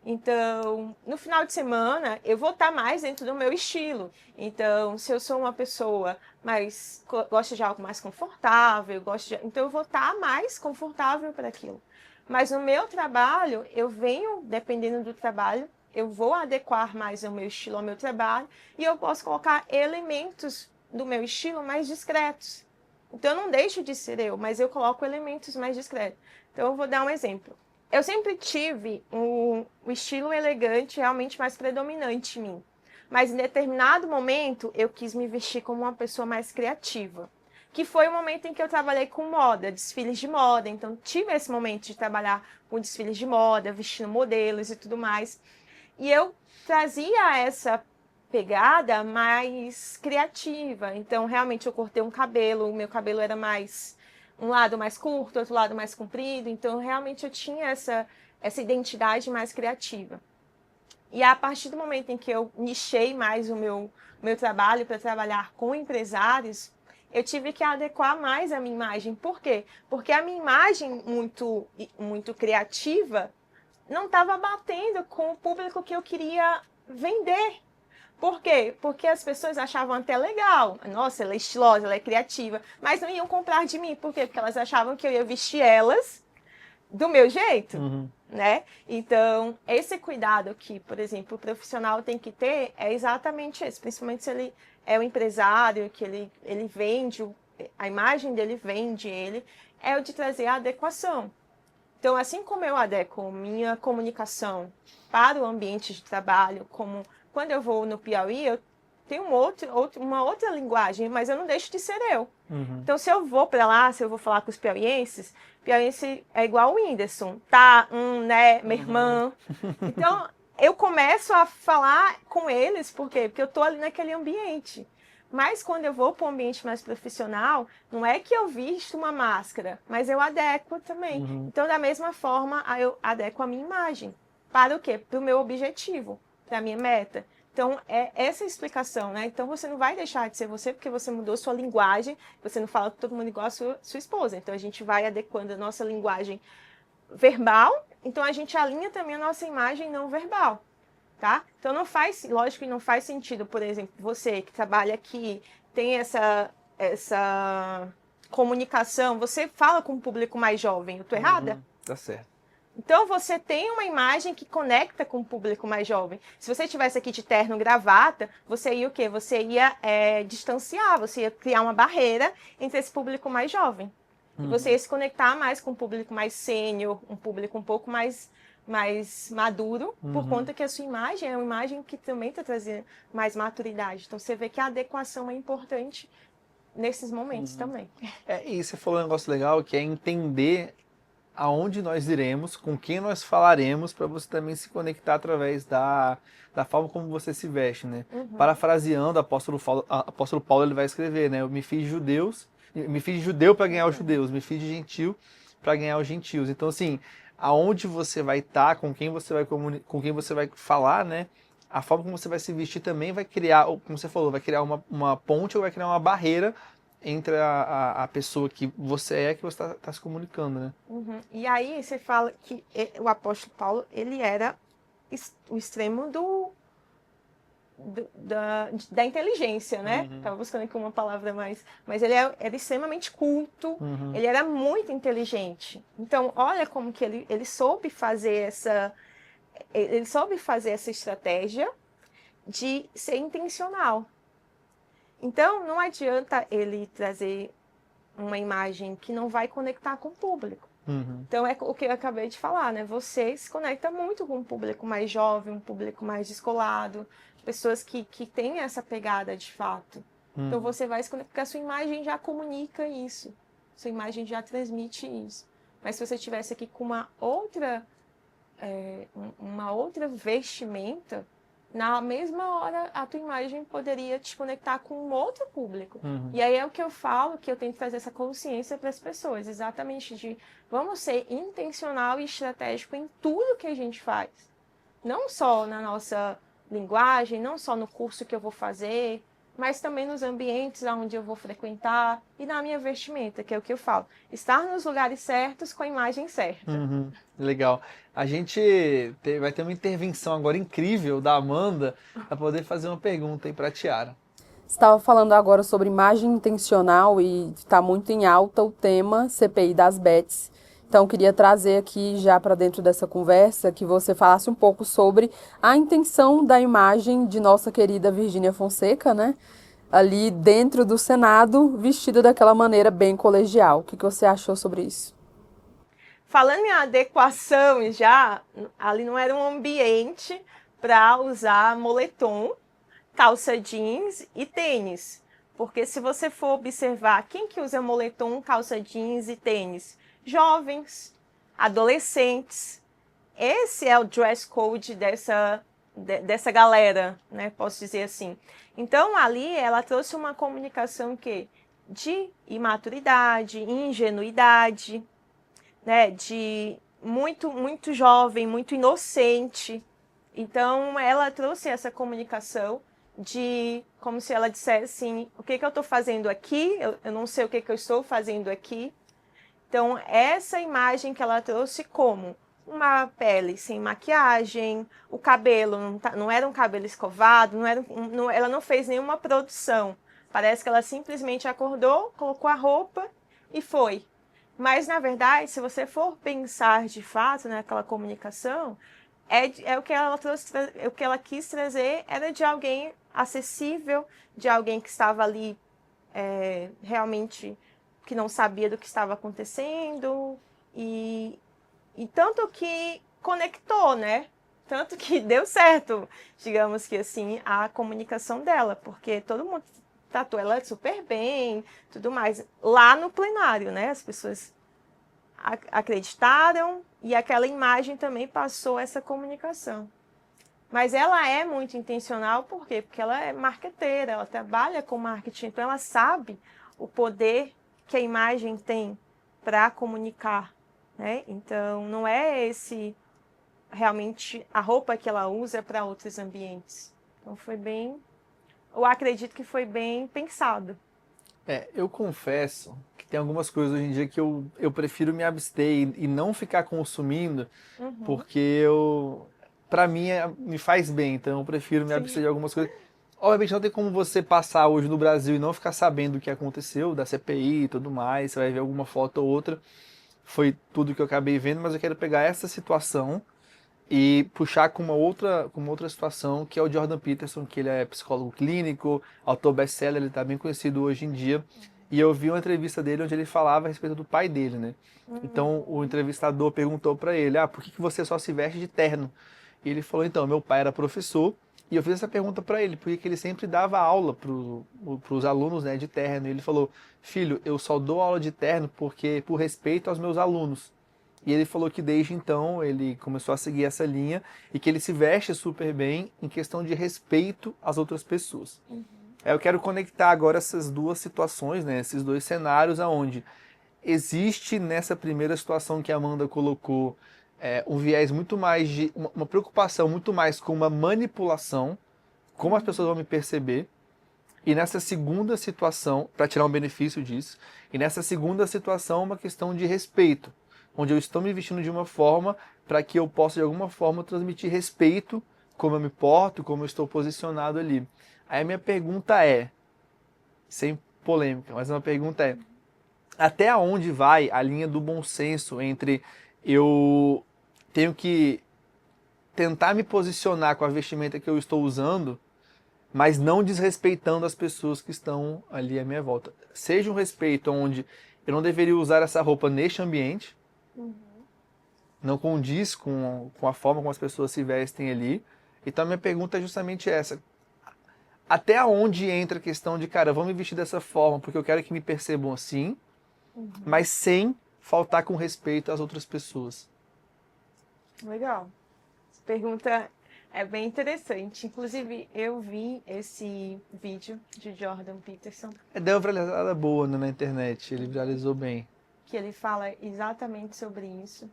Então, no final de semana, eu vou estar mais dentro do meu estilo. Então, se eu sou uma pessoa mais gosta de algo mais confortável, então eu vou estar mais confortável para aquilo. Mas no meu trabalho, eu venho, dependendo do trabalho, eu vou adequar mais o meu estilo ao meu trabalho e eu posso colocar elementos do meu estilo mais discretos. Então, eu não deixo de ser eu, mas eu coloco elementos mais discretos. Então, eu vou dar um exemplo. Eu sempre tive um estilo elegante realmente mais predominante em mim. Mas em determinado momento, eu quis me vestir como uma pessoa mais criativa. Que foi o momento em que eu trabalhei com moda, desfiles de moda. Então, tive esse momento de trabalhar com desfiles de moda, vestindo modelos e tudo mais. E eu trazia essa pegada mais criativa. Então, realmente, eu cortei um cabelo, o meu cabelo era mais um lado mais curto, outro lado mais comprido. Então, realmente, eu tinha essa identidade mais criativa. E a partir do momento em que eu nichei mais o meu trabalho para trabalhar com empresários, eu tive que adequar mais a minha imagem. Por quê? Porque a minha imagem muito criativa não estava batendo com o público que eu queria vender. Por quê? Porque as pessoas achavam até legal. Nossa, ela é estilosa, ela é criativa. Mas não iam comprar de mim. Por quê? Porque elas achavam que eu ia vestir elas do meu jeito, né? Então, esse cuidado que, por exemplo, o profissional tem que ter é exatamente esse. Principalmente se ele é um empresário, que ele vende, a imagem dele vende ele, é o de trazer a adequação. Então, assim como eu adequo minha comunicação para o ambiente de trabalho, como quando eu vou no Piauí, eu tenho uma outra linguagem, mas eu não deixo de ser eu. Então, se eu vou para lá, se eu vou falar com os piauiense é igual o Whindersson, tá, né, minha irmã. Então, eu começo a falar com eles, por quê? Porque eu estou ali naquele ambiente. Mas quando eu vou para um ambiente mais profissional, não é que eu visto uma máscara, mas eu adequo também. Então, da mesma forma, eu adequo a minha imagem. Para o quê? Para o meu objetivo, para a minha meta. Então, é essa a explicação, né? Então, você não vai deixar de ser você porque você mudou sua linguagem, você não fala com todo mundo igual a sua esposa. Então, a gente vai adequando a nossa linguagem verbal, então a gente alinha também a nossa imagem não verbal. Tá? Então lógico que não faz sentido, por exemplo, você que trabalha aqui, tem essa comunicação, você fala com um público mais jovem, eu tô errada? Tá certo. Então você tem uma imagem que conecta com o público mais jovem. Se você estivesse aqui de terno, gravata, você ia o quê? Você ia distanciar, você ia criar uma barreira entre esse público mais jovem. E você ia se conectar mais com um público mais sênior, um público um pouco mais maduro, por conta que a sua imagem é uma imagem que também está trazendo mais maturidade. Então, você vê que a adequação é importante nesses momentos também. E você falou um negócio legal, que é entender aonde nós iremos, com quem nós falaremos, para você também se conectar através da forma como você se veste, né? Parafraseando, o apóstolo Paulo ele vai escrever, né? Eu me fiz judeu para ganhar os judeus, me fiz de gentil para ganhar os gentios. Então, assim, aonde você vai estar, com quem você vai com quem você vai falar, né? A forma como você vai se vestir também vai criar, como você falou, vai criar uma ponte ou vai criar uma barreira entre a pessoa que você é que você está se comunicando, né? Uhum. E aí você fala que o apóstolo Paulo, ele era o extremo da inteligência, né? Uhum. Tava buscando aqui uma palavra mais... Mas ele era extremamente culto, Uhum. ele era muito inteligente. Então, olha como que ele soube fazer essa... Ele soube fazer essa estratégia de ser intencional. Então, não adianta ele trazer uma imagem que não vai conectar com o público. Uhum. Então, é o que eu acabei de falar, né? Você se conecta muito com um público mais jovem, um público mais descolado, pessoas que têm essa pegada de fato. Então, você vai se conectar, porque a sua imagem já comunica isso. Sua imagem já transmite isso. Mas se você estivesse aqui com uma outra vestimenta, na mesma hora a tua imagem poderia te conectar com um outro público. Uhum. E aí é o que eu falo, que eu tenho que trazer essa consciência para as pessoas, exatamente de vamos ser intencional e estratégico em tudo que a gente faz. Não só na nossa linguagem, não só no curso que eu vou fazer, mas também nos ambientes onde eu vou frequentar e na minha vestimenta, que é o que eu falo. Estar nos lugares certos com a imagem certa. Uhum. Legal. A gente vai ter uma intervenção agora incrível da Amanda para poder fazer uma pergunta aí para a Tiara. Você estava falando agora sobre imagem intencional e está muito em alta o tema CPI das Bets. Então, eu queria trazer aqui já para dentro dessa conversa que você falasse um pouco sobre a intenção da imagem de nossa querida Virgínia Fonseca, né? Ali dentro do Senado, vestida daquela maneira bem colegial. O que você achou sobre isso? Falando em adequação já, ali não era um ambiente para usar moletom, calça jeans e tênis. Porque se você for observar, quem que usa moletom, calça jeans e tênis? Jovens, adolescentes. Esse é o dress code dessa galera, né? Posso dizer assim. Então, ali ela trouxe uma comunicação de imaturidade, ingenuidade, né? De muito jovem, muito inocente. Então, ela trouxe essa comunicação de como se ela dissesse assim, o que eu estou fazendo aqui? Eu não sei o que eu estou fazendo aqui. Então, essa imagem que ela trouxe como uma pele sem maquiagem, o cabelo não era um cabelo escovado, ela não fez nenhuma produção. Parece que ela simplesmente acordou, colocou a roupa e foi. Mas, na verdade, se você for pensar de fato naquela comunicação, o que ela trouxe, o que ela quis trazer era de alguém acessível, de alguém que estava ali realmente que não sabia do que estava acontecendo e tanto que conectou, né? Tanto que deu certo, digamos que assim, a comunicação dela, porque todo mundo tratou ela super bem, tudo mais. Lá no plenário, né? As pessoas acreditaram e aquela imagem também passou essa comunicação. Mas ela é muito intencional, por quê? Porque ela é marqueteira, ela trabalha com marketing, então ela sabe o poder que a imagem tem para comunicar, né? Então, não é realmente a roupa que ela usa para outros ambientes. Então, eu acredito que foi bem pensado. Eu confesso que tem algumas coisas hoje em dia que eu prefiro me abster e não ficar consumindo, porque para mim me faz bem, então eu prefiro me abster de algumas coisas. Obviamente não tem como você passar hoje no Brasil e não ficar sabendo o que aconteceu, da CPI e tudo mais, você vai ver alguma foto ou outra, foi tudo que eu acabei vendo, mas eu quero pegar essa situação e puxar com uma outra situação, que é o Jordan Peterson, que ele é psicólogo clínico, autor best-seller, ele está bem conhecido hoje em dia, e eu vi uma entrevista dele onde ele falava a respeito do pai dele, né? Então o entrevistador perguntou para ele, por que você só se veste de terno? E ele falou, então, meu pai era professor, e eu fiz essa pergunta para ele, porque ele sempre dava aula para os alunos, né, de terno. E ele falou, filho, eu só dou aula de terno porque por respeito aos meus alunos. E ele falou que desde então ele começou a seguir essa linha e que ele se veste super bem em questão de respeito às outras pessoas. Eu quero conectar agora essas duas situações, né, esses dois cenários onde existe nessa primeira situação que a Amanda colocou um viés muito mais de uma preocupação muito mais com uma manipulação, como as pessoas vão me perceber. E nessa segunda situação, para tirar um benefício disso, e nessa segunda situação, uma questão de respeito, onde eu estou me vestindo de uma forma para que eu possa, de alguma forma, transmitir respeito, como eu me porto, como eu estou posicionado ali. Aí a minha pergunta é, sem polêmica, mas uma pergunta é, até onde vai a linha do bom senso entre eu tenho que tentar me posicionar com a vestimenta que eu estou usando, mas não desrespeitando as pessoas que estão ali à minha volta. Seja um respeito onde eu não deveria usar essa roupa neste ambiente, não condiz com a forma como as pessoas se vestem ali. Então a minha pergunta é justamente essa. Até onde entra a questão de, cara, vamos me vestir dessa forma porque eu quero que me percebam assim, mas sem faltar com respeito às outras pessoas. Legal. Essa pergunta é bem interessante. Inclusive, eu vi esse vídeo de Jordan Peterson, Deu uma viralizada boa, né, na internet, ele viralizou bem. que ele fala exatamente sobre isso.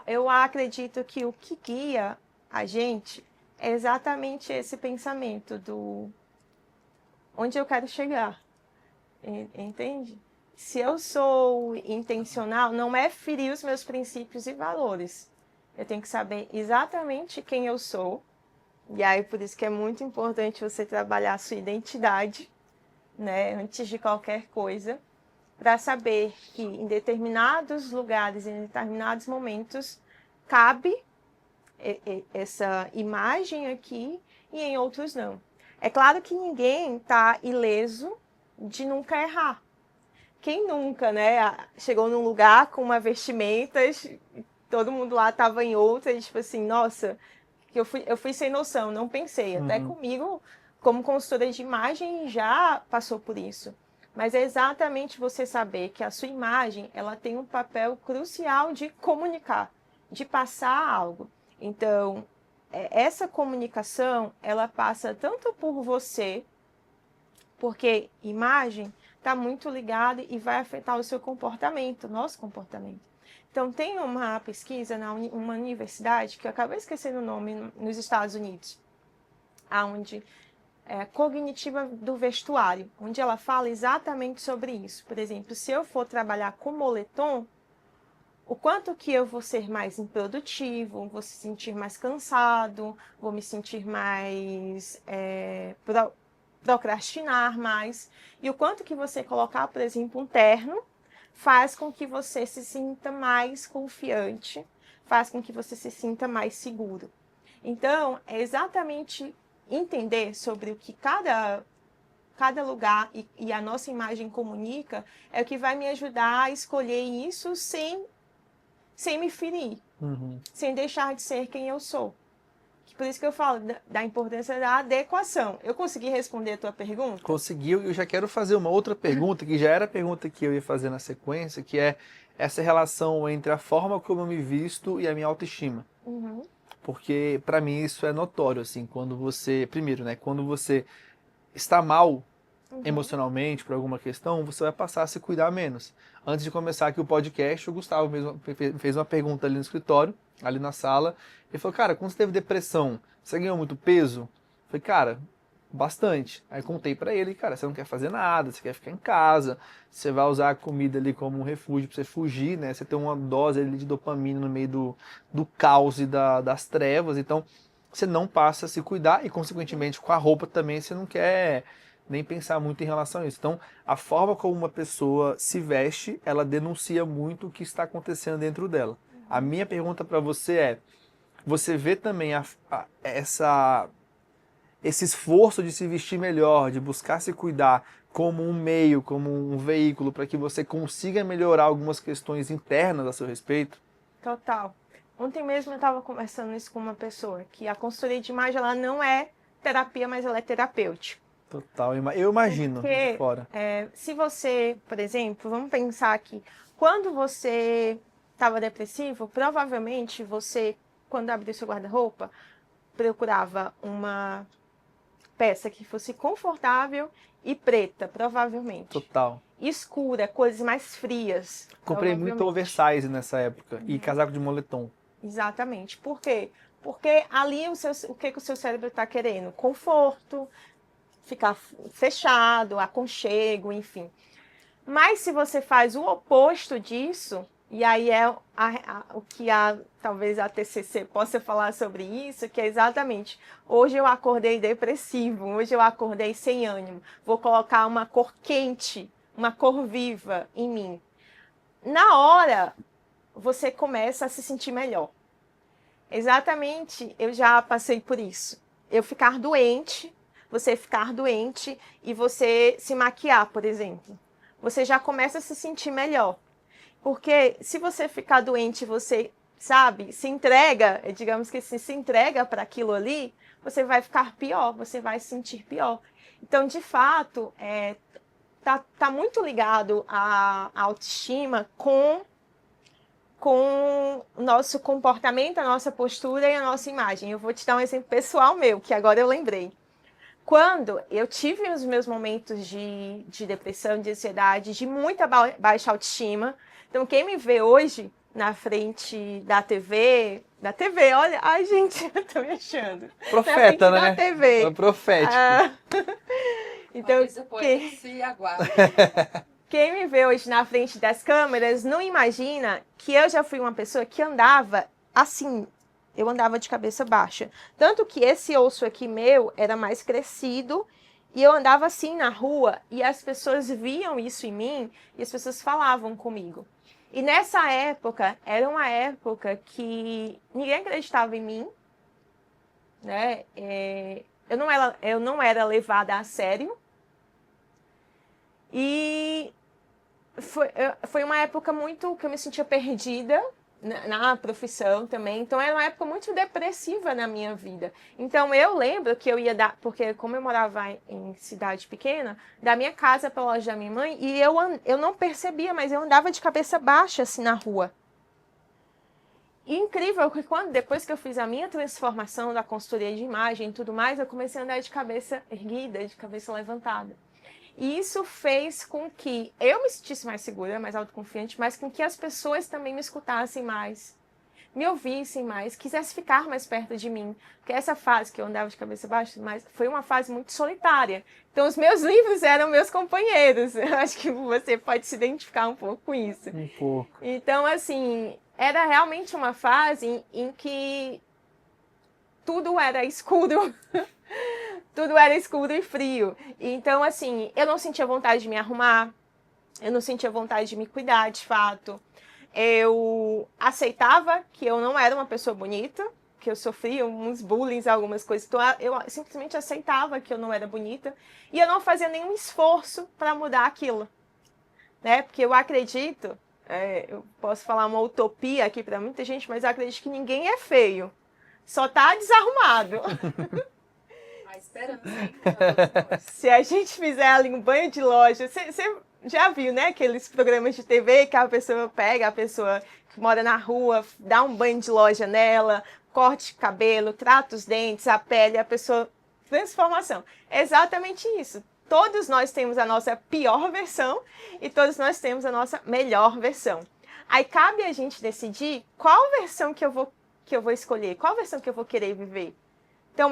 Eu acredito que o que guia a gente é exatamente esse pensamento do onde eu quero chegar. Entende? Se eu sou intencional, não é ferir os meus princípios e valores. Eu tenho que saber exatamente quem eu sou. E aí, por isso que é muito importante você trabalhar a sua identidade, né, antes de qualquer coisa, para saber que em determinados lugares, em determinados momentos, cabe essa imagem aqui e em outros não. É claro que ninguém está ileso de nunca errar. Quem nunca, né, chegou num lugar com uma vestimenta, todo mundo lá estava em outra, e tipo assim, nossa, eu fui sem noção, não pensei. Até comigo, como consultora de imagem, já passou por isso. Mas é exatamente você saber que a sua imagem, ela tem um papel crucial de comunicar, de passar algo. Então, essa comunicação, ela passa tanto por você, porque imagem está muito ligada e vai afetar o seu comportamento, nosso comportamento. Então, tem uma pesquisa numa universidade, que eu acabei esquecendo o nome, nos Estados Unidos, onde cognitiva do vestuário, onde ela fala exatamente sobre isso. Por exemplo, se eu for trabalhar com moletom, o quanto que eu vou ser mais improdutivo, vou se sentir mais cansado, vou me sentir mais... procrastinar mais. E o quanto que você colocar, por exemplo, um terno, faz com que você se sinta mais confiante, faz com que você se sinta mais seguro. Então, é exatamente entender sobre o que cada lugar e a nossa imagem comunica é o que vai me ajudar a escolher isso sem me ferir, sem deixar de ser quem eu sou. Por isso que eu falo da importância da adequação. Eu consegui responder a tua pergunta? Conseguiu, e eu já quero fazer uma outra pergunta, que já era a pergunta que eu ia fazer na sequência, que é essa relação entre a forma como eu me visto e a minha autoestima. Porque, para mim, isso é notório, assim, quando você... Primeiro, né, quando você está mal emocionalmente por alguma questão, você vai passar a se cuidar menos. Antes de começar aqui o podcast, o Gustavo mesmo fez uma pergunta ali no escritório, ali na sala. Ele falou, cara, quando você teve depressão, você ganhou muito peso? Eu falei, cara, bastante. Aí contei pra ele, cara, você não quer fazer nada, você quer ficar em casa, você vai usar a comida ali como um refúgio pra você fugir, né? Você tem uma dose ali de dopamina no meio do caos e das trevas, então você não passa a se cuidar e, consequentemente, com a roupa também você não quer nem pensar muito em relação a isso. Então, a forma como uma pessoa se veste, ela denuncia muito o que está acontecendo dentro dela. A minha pergunta para você é, você vê também esse esforço de se vestir melhor, de buscar se cuidar como um meio, como um veículo para que você consiga melhorar algumas questões internas a seu respeito? Total. Ontem mesmo eu estava conversando isso com uma pessoa, que a consultoria de imagem ela não é terapia, mas ela é terapêutica. Total, eu imagino, Porque, de fora. Se você, por exemplo, vamos pensar aqui, quando você estava depressivo, provavelmente você, quando abriu seu guarda-roupa, procurava uma peça que fosse confortável e preta, provavelmente. Total. Escura, cores mais frias. Comprei muito oversize nessa época e casaco de moletom. Exatamente. Por quê? Porque ali o que o seu cérebro está querendo? Conforto, ficar fechado, aconchego, enfim. Mas se você faz o oposto disso, e aí é o que talvez a TCC possa falar sobre isso, que é exatamente, hoje eu acordei depressivo, hoje eu acordei sem ânimo, vou colocar uma cor quente, uma cor viva em mim. Na hora, você começa a se sentir melhor. Exatamente, eu já passei por isso. Eu ficar doente, você ficar doente e você se maquiar, por exemplo. Você já começa a se sentir melhor. Porque se você ficar doente, você, sabe, se entrega, digamos que se entrega para aquilo ali, você vai ficar pior, você vai se sentir pior. Então, de fato, tá muito ligado à autoestima com o nosso comportamento, a nossa postura e a nossa imagem. Eu vou te dar um exemplo pessoal meu, que agora eu lembrei. Quando eu tive os meus momentos de depressão, de ansiedade, de muita baixa autoestima, então quem me vê hoje na frente da TV, olha, ai gente, eu tô me achando. Profeta, né? Da TV. É profético. Então, se aguarda. Quem me vê hoje na frente das câmeras não imagina que eu já fui uma pessoa que andava assim, eu andava de cabeça baixa. Tanto que esse osso aqui meu era mais crescido e eu andava assim na rua e as pessoas viam isso em mim e as pessoas falavam comigo. E nessa época, era uma época que ninguém acreditava em mim, né? Eu não era levada a sério. E foi uma época muito que eu me sentia perdida na profissão também. Então, era uma época muito depressiva na minha vida. Então, eu lembro que eu ia porque como eu morava em cidade pequena, da minha casa para a loja da minha mãe, e eu não percebia, mas eu andava de cabeça baixa, assim, na rua. E incrível que depois que eu fiz a minha transformação da consultoria de imagem e tudo mais, eu comecei a andar de cabeça erguida, de cabeça levantada. E isso fez com que eu me sentisse mais segura, mais autoconfiante, mas com que as pessoas também me escutassem mais, me ouvissem mais, quisessem ficar mais perto de mim. Porque essa fase que eu andava de cabeça baixa, foi uma fase muito solitária. Então, os meus livros eram meus companheiros. Eu acho que você pode se identificar um pouco com isso. Um pouco. Então, assim, era realmente uma fase em que tudo era escuro. Tudo era escuro e frio. Então, assim, eu não sentia vontade de me arrumar. Eu não sentia vontade de me cuidar, de fato. Eu aceitava que eu não era uma pessoa bonita, que eu sofria uns bullying, algumas coisas. Então, eu simplesmente aceitava que eu não era bonita. E eu não fazia nenhum esforço para mudar aquilo. Né? Porque eu acredito, eu posso falar uma utopia aqui para muita gente, mas eu acredito que ninguém é feio. Só tá desarrumado. Se a gente fizer ali um banho de loja, você já viu, né? Aqueles programas de TV que a pessoa pega, a pessoa que mora na rua, dá um banho de loja nela, corte cabelo, trata os dentes, a pele, a pessoa... Transformação. É exatamente isso. Todos nós temos a nossa pior versão e todos nós temos a nossa melhor versão. Aí cabe a gente decidir qual versão que eu vou escolher, qual versão que eu vou querer viver. Então,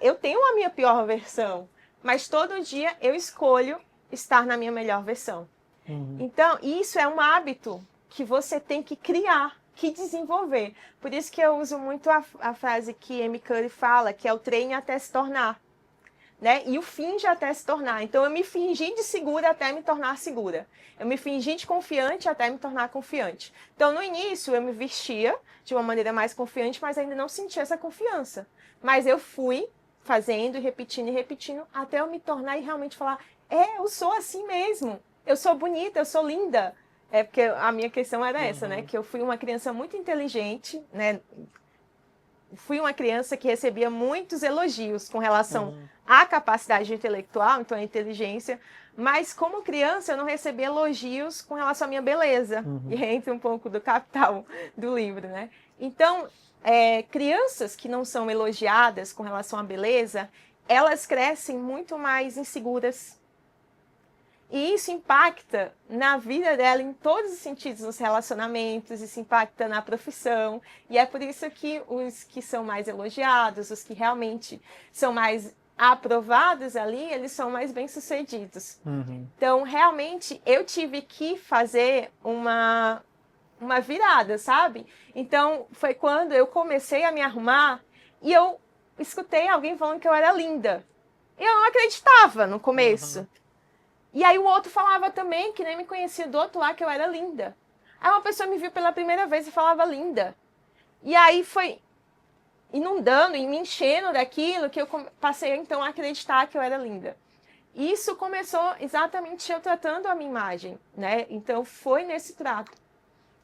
eu tenho a minha pior versão, mas todo dia eu escolho estar na minha melhor versão. Uhum. Então, isso é um hábito que você tem que criar, que desenvolver. Por isso que eu uso muito a frase que Amy Curry fala, que é o treine até se tornar. Né? E o finge até se tornar. Então, eu me fingi de segura até me tornar segura. Eu me fingi de confiante até me tornar confiante. Então, no início, eu me vestia de uma maneira mais confiante, mas ainda não sentia essa confiança. Mas eu fui fazendo e repetindo, até eu me tornar e realmente falar, eu sou assim mesmo. Eu sou bonita, eu sou linda. Porque a minha questão era essa, né? Que eu fui uma criança muito inteligente, né? Fui uma criança que recebia muitos elogios com relação à capacidade intelectual, então a inteligência, mas como criança eu não recebia elogios com relação à minha beleza. E entra um pouco do capital do livro, né? Então, crianças que não são elogiadas com relação à beleza, elas crescem muito mais inseguras. E isso impacta na vida dela em todos os sentidos, nos relacionamentos, isso impacta na profissão. E é por isso que os que são mais elogiados, os que realmente são mais aprovados ali, eles são mais bem-sucedidos. Então, realmente, eu tive que fazer uma virada, sabe? Então, foi quando eu comecei a me arrumar e eu escutei alguém falando que eu era linda. Eu não acreditava no começo. E aí o outro falava também, que nem me conhecia do outro lá, que eu era linda. Aí uma pessoa me viu pela primeira vez e falava linda. E aí foi inundando e me enchendo daquilo que eu passei então a acreditar que eu era linda. Isso começou exatamente eu tratando a minha imagem, né? Então foi nesse trato.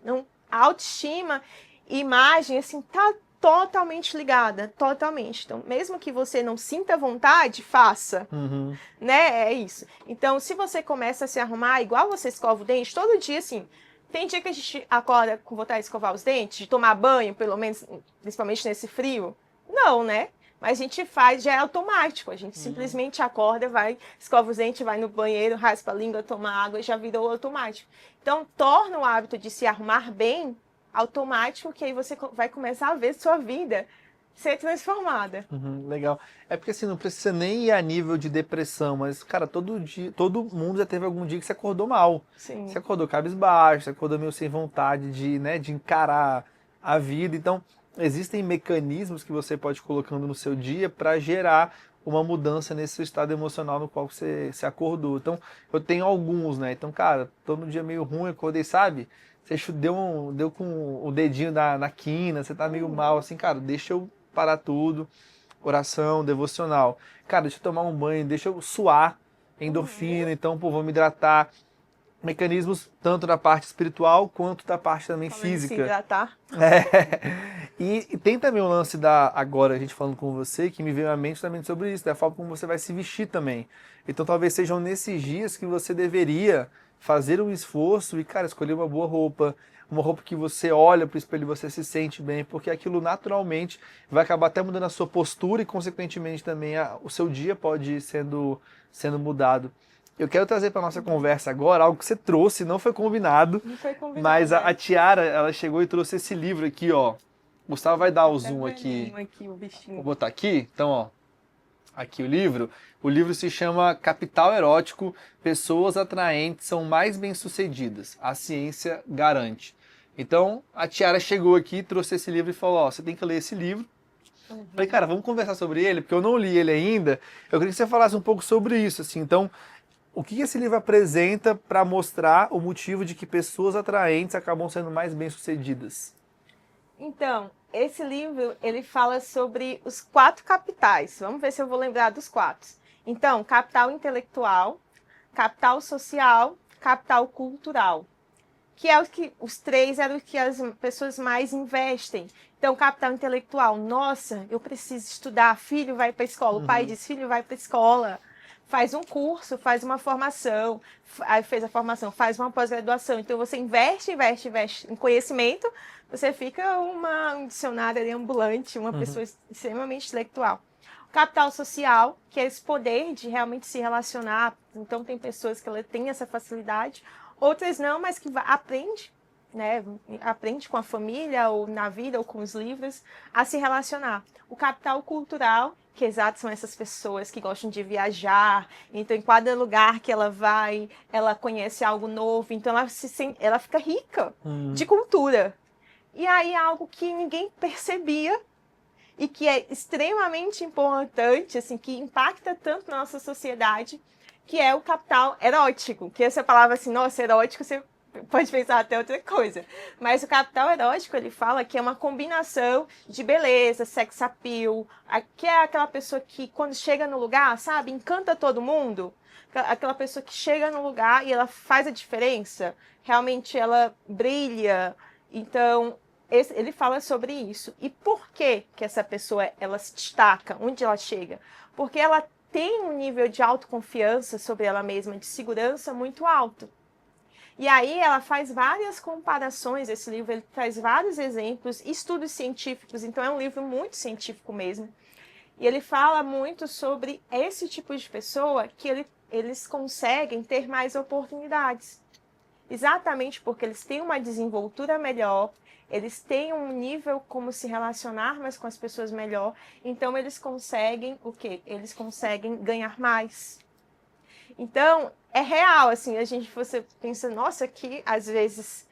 Então, a autoestima e imagem, assim, tá totalmente ligada, totalmente. Então, mesmo que você não sinta vontade, faça, né? É isso. Então, se você começa a se arrumar, igual você escova o dente, todo dia, assim, tem dia que a gente acorda com vontade de escovar os dentes, de tomar banho, pelo menos, principalmente nesse frio? Não, né? Mas a gente faz, já é automático. A gente simplesmente acorda, vai, escova os dentes, vai no banheiro, raspa a língua, toma água, já virou automático. Então, torna o hábito de se arrumar bem automático, que aí você vai começar a ver sua vida ser transformada. Legal. É porque assim, não precisa nem ir a nível de depressão, mas, cara, todo dia, todo mundo já teve algum dia que você acordou mal. Sim. Você acordou cabisbaixo, você acordou meio sem vontade de, né, de encarar a vida. Então, existem mecanismos que você pode ir colocando no seu dia para gerar uma mudança nesse seu estado emocional no qual você se acordou. Então, eu tenho alguns, né? Então, cara, tô num dia meio ruim, acordei, sabe? Você deu com o dedinho na quina, você tá meio mal, assim, cara, deixa eu parar tudo. Oração, devocional. Cara, deixa eu tomar um banho, deixa eu suar, endorfina, então, pô, vou me hidratar. Mecanismos tanto da parte espiritual quanto da parte também física. Se hidratar. E tem também o lance da, agora a gente falando com você, que me veio à mente também sobre isso, da forma como você vai se vestir também. Então talvez sejam nesses dias que você deveria fazer um esforço e, cara, escolher uma boa roupa, uma roupa que você olha pro espelho e você se sente bem, porque aquilo naturalmente vai acabar até mudando a sua postura e, consequentemente, também o seu dia pode ir sendo mudado. Eu quero trazer para nossa conversa agora algo que você trouxe, não foi combinado, Não foi combinado, mas a Tiara, ela chegou e trouxe esse livro aqui, ó. O Gustavo vai dar o zoom aqui. O bichinho. Vou botar aqui, então, ó. Aqui o livro. O livro se chama Capital Erótico, Pessoas Atraentes São Mais Bem-Sucedidas. A Ciência Garante. Então, a Tiara chegou aqui, trouxe esse livro e falou, ó, você tem que ler esse livro. Falei, cara, vamos conversar sobre ele, porque eu não li ele ainda. Eu queria que você falasse um pouco sobre isso, assim. Então, o que esse livro apresenta para mostrar o motivo de que pessoas atraentes acabam sendo mais bem-sucedidas? Então, esse livro, ele fala sobre os 4 capitais. Vamos ver se eu vou lembrar dos 4. Então, capital intelectual, capital social, capital cultural. Que é os 3 eram os que as pessoas mais investem. Então, capital intelectual, nossa, eu preciso estudar, filho vai para a escola. O pai diz, filho vai para a escola. Faz um curso, faz uma formação, aí fez a formação, faz uma pós-graduação. Então, você investe em conhecimento, você fica um dicionário ali ambulante, uma pessoa extremamente intelectual. Capital social, que é esse poder de realmente se relacionar. Então, tem pessoas que têm essa facilidade, outras não, mas que aprende, né? Aprende com a família, ou na vida, ou com os livros, a se relacionar. O capital cultural, que exato são essas pessoas que gostam de viajar, então em cada lugar que ela vai, ela conhece algo novo, então ela fica rica de cultura. E aí algo que ninguém percebia e que é extremamente importante, assim, que impacta tanto na nossa sociedade, que é o capital erótico. Que essa palavra assim, nossa, erótico, você pode pensar até outra coisa. Mas o capital erótico, ele fala que é uma combinação de beleza, sex appeal, que é aquela pessoa que quando chega no lugar, sabe, encanta todo mundo. Aquela pessoa que chega no lugar e ela faz a diferença. Realmente ela brilha. Então, ele fala sobre isso. E por que essa pessoa, ela se destaca? Onde ela chega? Porque ela tem um nível de autoconfiança sobre ela mesma, de segurança muito alto. E aí ela faz várias comparações, esse livro ele traz vários exemplos, estudos científicos, então é um livro muito científico mesmo. E ele fala muito sobre esse tipo de pessoa que ele eles conseguem ter mais oportunidades. Exatamente porque eles têm uma desenvoltura melhor, eles têm um nível como se relacionar mais com as pessoas melhor, então eles conseguem o quê? Eles conseguem ganhar mais. Então, é real, assim, você pensa, nossa, que às vezes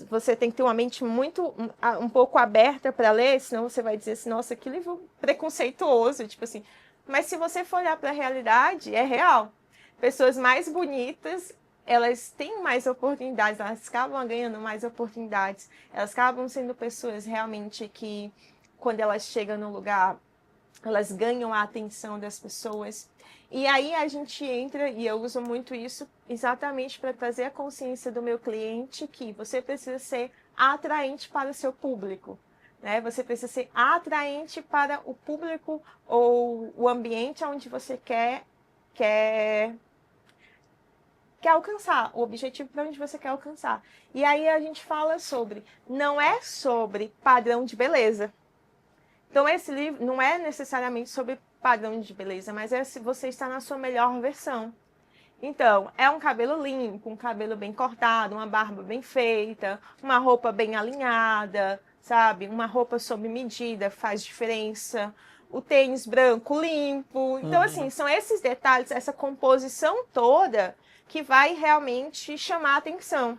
você tem que ter uma mente um pouco aberta para ler, senão você vai dizer assim, nossa, que livro preconceituoso, tipo assim. Mas se você for olhar para a realidade, é real. Pessoas mais bonitas, elas têm mais oportunidades, elas acabam ganhando mais oportunidades, elas acabam sendo pessoas realmente que, quando elas chegam no lugar, elas ganham a atenção das pessoas. E aí a gente entra, e eu uso muito isso exatamente para trazer a consciência do meu cliente que você precisa ser atraente para o seu público, né? Você precisa ser atraente para o público ou o ambiente onde você quer alcançar, o objetivo para onde você quer alcançar. E aí a gente fala não é sobre padrão de beleza. Então esse livro não é necessariamente sobre padrão de beleza, mas é se você está na sua melhor versão. Então, é um cabelo limpo, um cabelo bem cortado, uma barba bem feita, uma roupa bem alinhada, sabe? Uma roupa sob medida faz diferença. O tênis branco limpo. Então, assim, são esses detalhes, essa composição toda que vai realmente chamar a atenção.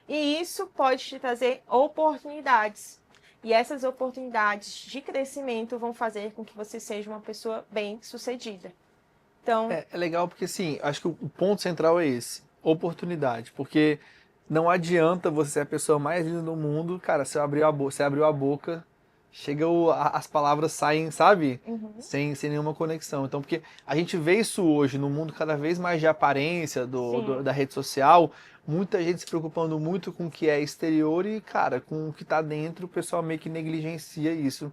E isso pode te trazer oportunidades. E essas oportunidades de crescimento vão fazer com que você seja uma pessoa bem-sucedida. Então, É legal porque, assim, acho que o ponto central é esse, oportunidade, porque não adianta você ser a pessoa mais linda do mundo, cara, você abriu a boca, as palavras saem, sabe? Sem nenhuma conexão. Então, porque a gente vê isso hoje no mundo cada vez mais de aparência da rede social, muita gente se preocupando muito com o que é exterior e, cara, com o que tá dentro, o pessoal meio que negligencia isso.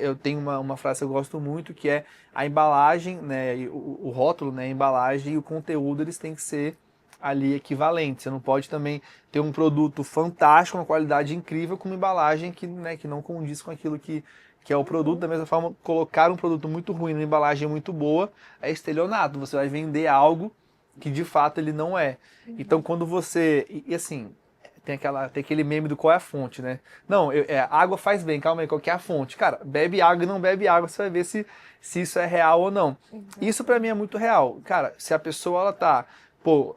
Eu tenho uma frase que eu gosto muito, que é a embalagem, né, o rótulo, né, a embalagem e o conteúdo, eles têm que ser ali equivalentes. Você não pode também ter um produto fantástico, uma qualidade incrível, com uma embalagem que, né, que não condiz com aquilo que é o produto. Da mesma forma, colocar um produto muito ruim numa embalagem muito boa é estelionato. Você vai vender algo que de fato ele não é. Então quando você... E assim, tem aquele meme do qual é a fonte, né? Não, água faz bem, calma aí, qual que é a fonte? Cara, bebe água e não bebe água, você vai ver se isso é real ou não. Isso pra mim é muito real. Cara, se a pessoa ela tá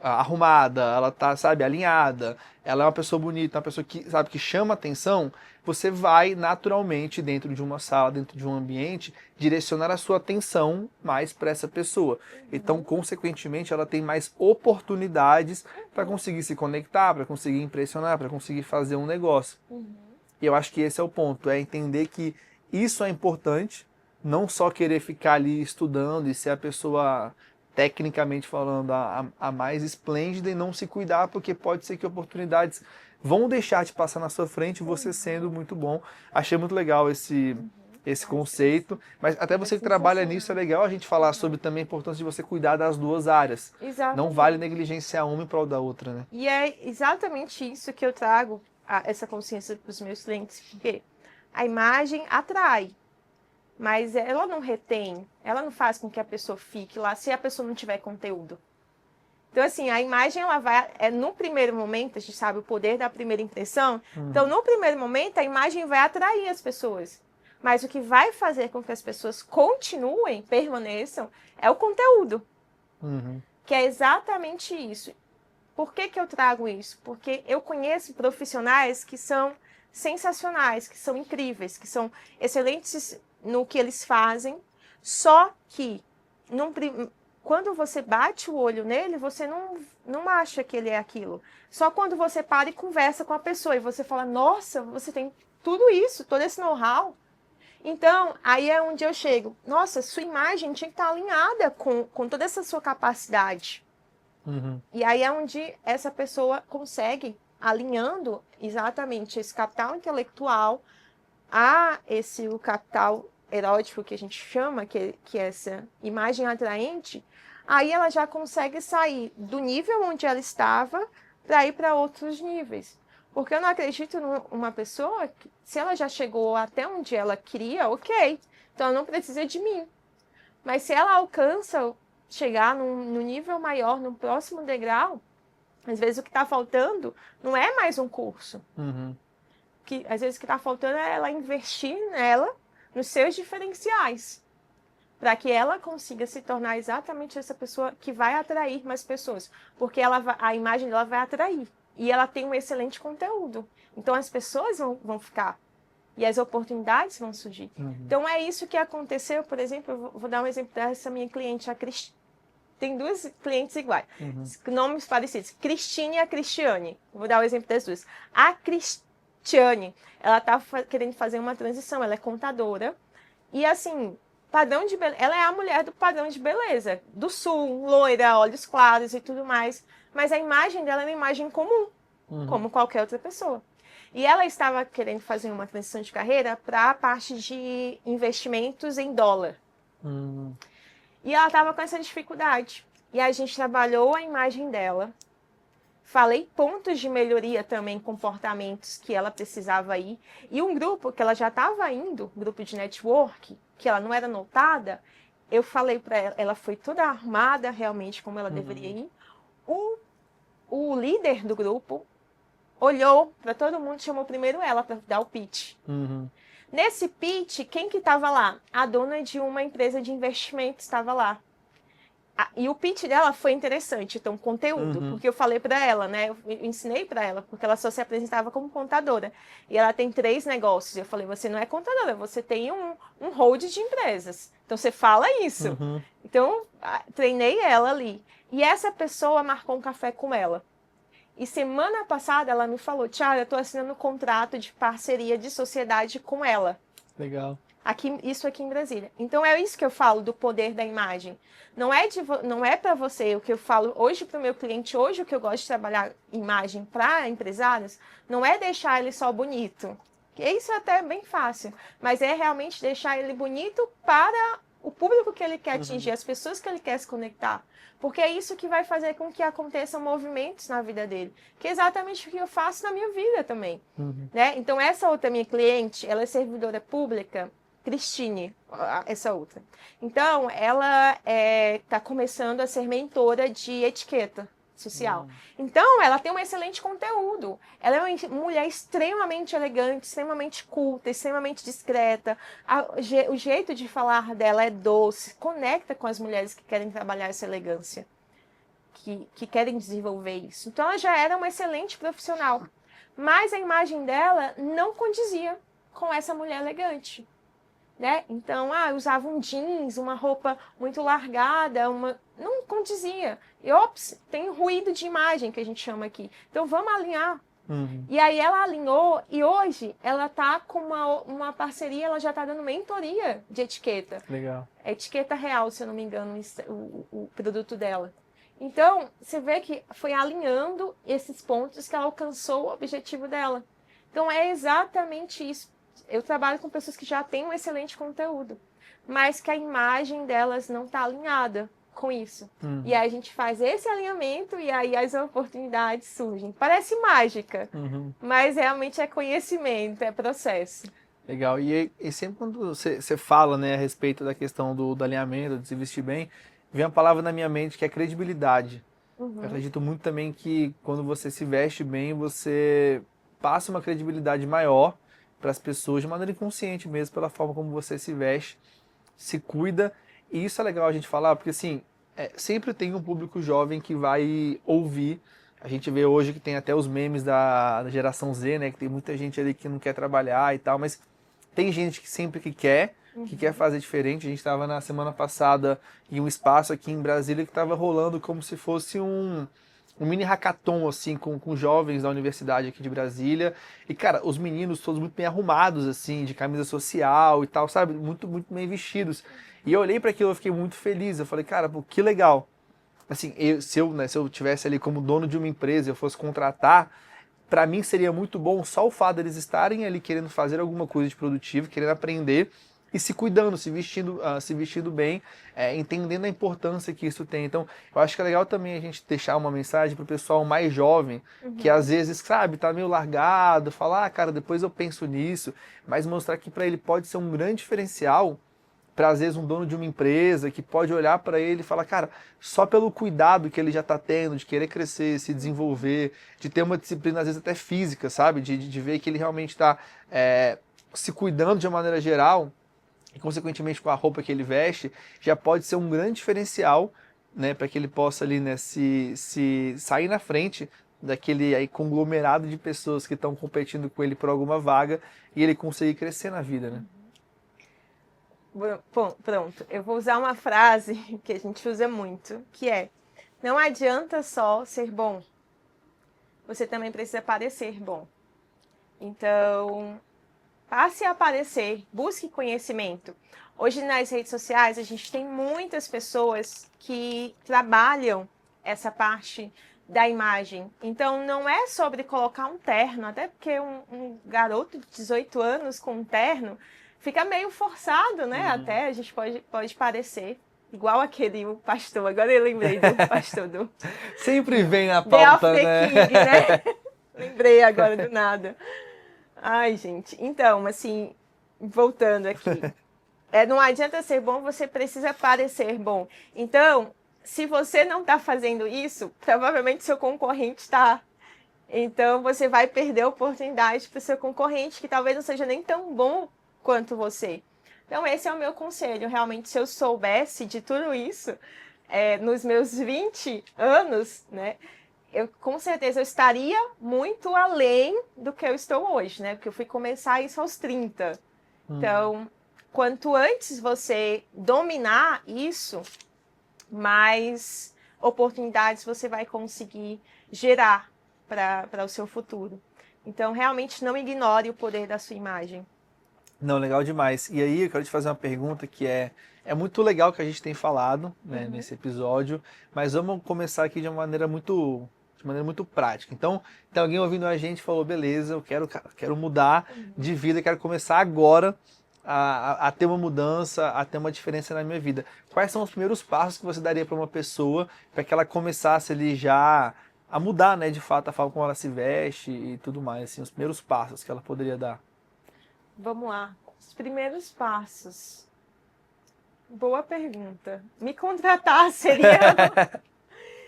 arrumada, ela tá, sabe, alinhada, ela é uma pessoa bonita, uma pessoa que, sabe, que chama atenção, você vai naturalmente dentro de uma sala, dentro de um ambiente, direcionar a sua atenção mais para essa pessoa. Então, consequentemente, ela tem mais oportunidades para conseguir se conectar, para conseguir impressionar, para conseguir fazer um negócio. E eu acho que esse é o ponto, é entender que isso é importante, não só querer ficar ali estudando e ser a pessoa, tecnicamente falando, a mais esplêndida e não se cuidar, porque pode ser que oportunidades vão deixar de passar na sua frente, você sendo muito bom. Achei muito legal esse conceito, mas até você que trabalha nisso, é legal a gente falar sobre também a importância de você cuidar das duas áreas. exatamente. Não vale negligenciar uma em prol da outra, né? E é exatamente isso que eu trago, essa consciência para os meus clientes, porque a imagem atrai, mas ela não retém, ela não faz com que a pessoa fique lá se a pessoa não tiver conteúdo. Então, assim, a imagem, ela vai... no primeiro momento, a gente sabe o poder da primeira impressão. Então, no primeiro momento, a imagem vai atrair as pessoas. Mas o que vai fazer com que as pessoas continuem, permaneçam, é o conteúdo. Que é exatamente isso. Por que eu trago isso? Porque eu conheço profissionais que são sensacionais, que são incríveis, que são excelentes no que eles fazem, só que quando você bate o olho nele, você não acha que ele é aquilo. Só quando você para e conversa com a pessoa e você fala, nossa, você tem tudo isso, todo esse know-how. Então, aí é onde eu chego. Nossa, sua imagem tinha que estar alinhada com toda essa sua capacidade. E aí é onde essa pessoa consegue, alinhando exatamente esse capital intelectual o capital erótico que a gente chama, que é essa imagem atraente, aí ela já consegue sair do nível onde ela estava para ir para outros níveis. Porque eu não acredito numa pessoa que, se ela já chegou até onde ela queria, ok, então ela não precisa de mim. Mas se ela alcança chegar no nível maior, no próximo degrau, às vezes o que está faltando não é mais um curso. Às vezes o que está faltando é ela investir nela, nos seus diferenciais, para que ela consiga se tornar exatamente essa pessoa que vai atrair mais pessoas, porque a imagem dela vai atrair e ela tem um excelente conteúdo. Então as pessoas vão ficar e as oportunidades vão surgir. Então é isso que aconteceu, por exemplo, eu vou dar um exemplo dessa minha cliente, a Cristina. Tem duas clientes iguais, nomes parecidos, Cristine e a Cristiane. Vou dar o exemplo das duas. A Cristiane, ela tá querendo fazer uma transição, ela é contadora e assim, padrão de beleza, ela é a mulher do padrão de beleza, do sul, loira, olhos claros e tudo mais, mas a imagem dela é uma imagem comum, como qualquer outra pessoa. E ela estava querendo fazer uma transição de carreira para a parte de investimentos em dólar. E ela estava com essa dificuldade. E a gente trabalhou a imagem dela. Falei pontos de melhoria também, comportamentos que ela precisava ir. E um grupo que ela já estava indo, grupo de network, que ela não era notada, eu falei para ela, ela foi toda armada realmente como ela deveria ir. O líder do grupo olhou para todo mundo, chamou primeiro ela para dar o pitch. Nesse pitch, quem que estava lá? A dona de uma empresa de investimentos estava lá. E o pitch dela foi interessante, então, conteúdo, porque eu falei para ela, né? Eu ensinei para ela, porque ela só se apresentava como contadora. E ela tem 3 negócios. Eu falei, você não é contadora, você tem um hold de empresas. Então, você fala isso. Então, treinei ela ali. E essa pessoa marcou um café com ela. E semana passada ela me falou, Tiara, eu estou assinando um contrato de parceria de sociedade com ela. Legal. Isso aqui em Brasília. Então é isso que eu falo do poder da imagem. Não é para você o que eu falo hoje para o meu cliente, hoje o que eu gosto de trabalhar imagem para empresários, não é deixar ele só bonito. Isso é até bem fácil, mas é realmente deixar ele bonito para o público que ele quer atingir, as pessoas que ele quer se conectar. Porque é isso que vai fazer com que aconteçam movimentos na vida dele. Que é exatamente o que eu faço na minha vida também. Né? Então, essa outra minha cliente, ela é servidora pública, Cristine, essa outra. Então, ela está começando a ser mentora de etiqueta social. Então, ela tem um excelente conteúdo. Ela é uma mulher extremamente elegante, extremamente culta, extremamente discreta. O jeito de falar dela é doce, conecta com as mulheres que querem trabalhar essa elegância, que querem desenvolver isso. Então, ela já era uma excelente profissional. Mas a imagem dela não condizia com essa mulher elegante. Né? Então, usava um jeans, uma roupa muito largada, não condizia. E, tem ruído de imagem, que a gente chama aqui. Então, vamos alinhar. E aí, ela alinhou e hoje ela está com uma parceria, ela já está dando mentoria de etiqueta. Legal. É Etiqueta Real, se eu não me engano, o produto dela. Então, você vê que foi alinhando esses pontos que ela alcançou o objetivo dela. Então, é exatamente isso. Eu trabalho com pessoas que já têm um excelente conteúdo, mas que a imagem delas não está alinhada com isso. E aí a gente faz esse alinhamento e aí as oportunidades surgem. Parece mágica, mas realmente é conhecimento, é processo. Legal. E sempre quando você fala, né, a respeito da questão do alinhamento, de se vestir bem, vem uma palavra na minha mente que é credibilidade. Eu acredito muito também que quando você se veste bem, você passa uma credibilidade maior para as pessoas, de maneira inconsciente mesmo, pela forma como você se veste, se cuida. E isso é legal a gente falar, porque assim, sempre tem um público jovem que vai ouvir. A gente vê hoje que tem até os memes da geração Z, né? Que tem muita gente ali que não quer trabalhar e tal, mas tem gente que sempre que quer fazer diferente. A gente estava na semana passada em um espaço aqui em Brasília que estava rolando como se fosse um mini hackathon, assim, com jovens da universidade aqui de Brasília. E, cara, os meninos todos muito bem arrumados, assim, de camisa social e tal, sabe? Muito, muito bem vestidos. E eu olhei para aquilo e fiquei muito feliz. Eu falei, cara, pô, que legal. Assim, se eu tivesse ali como dono de uma empresa, eu fosse contratar, para mim seria muito bom só o fato deles estarem ali querendo fazer alguma coisa de produtivo, querendo aprender e se cuidando, se vestindo bem, entendendo a importância que isso tem. Então, eu acho que é legal também a gente deixar uma mensagem para o pessoal mais jovem, que às vezes, sabe, tá meio largado, falar, cara, depois eu penso nisso, mas mostrar que para ele pode ser um grande diferencial para às vezes um dono de uma empresa que pode olhar para ele e falar, cara, só pelo cuidado que ele já está tendo, de querer crescer, se desenvolver, de ter uma disciplina às vezes até física, sabe? De ver que ele realmente está se cuidando de uma maneira geral, e consequentemente com a roupa que ele veste, já pode ser um grande diferencial, né, para que ele possa ali, né, se sair na frente daquele aí conglomerado de pessoas que estão competindo com ele por alguma vaga e ele conseguir crescer na vida, né? Bom, pronto, eu vou usar uma frase que a gente usa muito, que é: não adianta só ser bom, você também precisa parecer bom. Então, passe a aparecer, busque conhecimento. Hoje nas redes sociais a gente tem muitas pessoas que trabalham essa parte da imagem. Então não é sobre colocar um terno, até porque um garoto de 18 anos com um terno fica meio forçado, né? Até a gente pode parecer igual aquele o pastor. Agora eu lembrei do pastor do Sempre vem na The of pauta, the né? King, né? Lembrei agora do nada. Ai, gente. Então, assim, voltando aqui. Não adianta ser bom, você precisa parecer bom. Então, se você não está fazendo isso, provavelmente seu concorrente está. Então, você vai perder a oportunidade para o seu concorrente, que talvez não seja nem tão bom quanto você. Então, esse é o meu conselho. Realmente, se eu soubesse de tudo isso, nos meus 20 anos, né? Com certeza eu estaria muito além do que eu estou hoje, né? Porque eu fui começar isso aos 30. Então, quanto antes você dominar isso, mais oportunidades você vai conseguir gerar para o seu futuro. Então, realmente não ignore o poder da sua imagem. Não, legal demais. E aí eu quero te fazer uma pergunta que é muito legal que a gente tem falado, né, nesse episódio, mas vamos começar aqui de maneira muito prática. Então, tem alguém ouvindo a gente e falou, beleza, eu quero mudar de vida, quero começar agora a ter uma mudança, a ter uma diferença na minha vida. Quais são os primeiros passos que você daria para uma pessoa para que ela começasse ali já a mudar, né, de fato, a forma como ela se veste e tudo mais, assim, os primeiros passos que ela poderia dar? Vamos lá. Os primeiros passos. Boa pergunta. Me contratar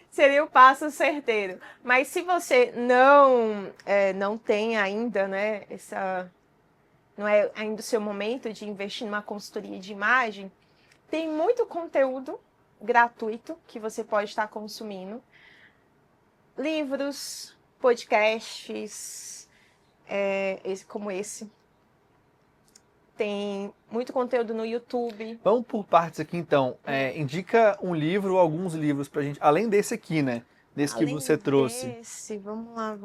seria o passo certeiro. Mas se você não tem ainda, né, não é ainda o seu momento de investir numa consultoria de imagem, tem muito conteúdo gratuito que você pode estar consumindo. Livros, podcasts, como esse. Tem muito conteúdo no YouTube. Vamos por partes aqui, então. Indica um livro ou alguns livros pra gente, além desse aqui, né? Desse que você trouxe. Vamos lá.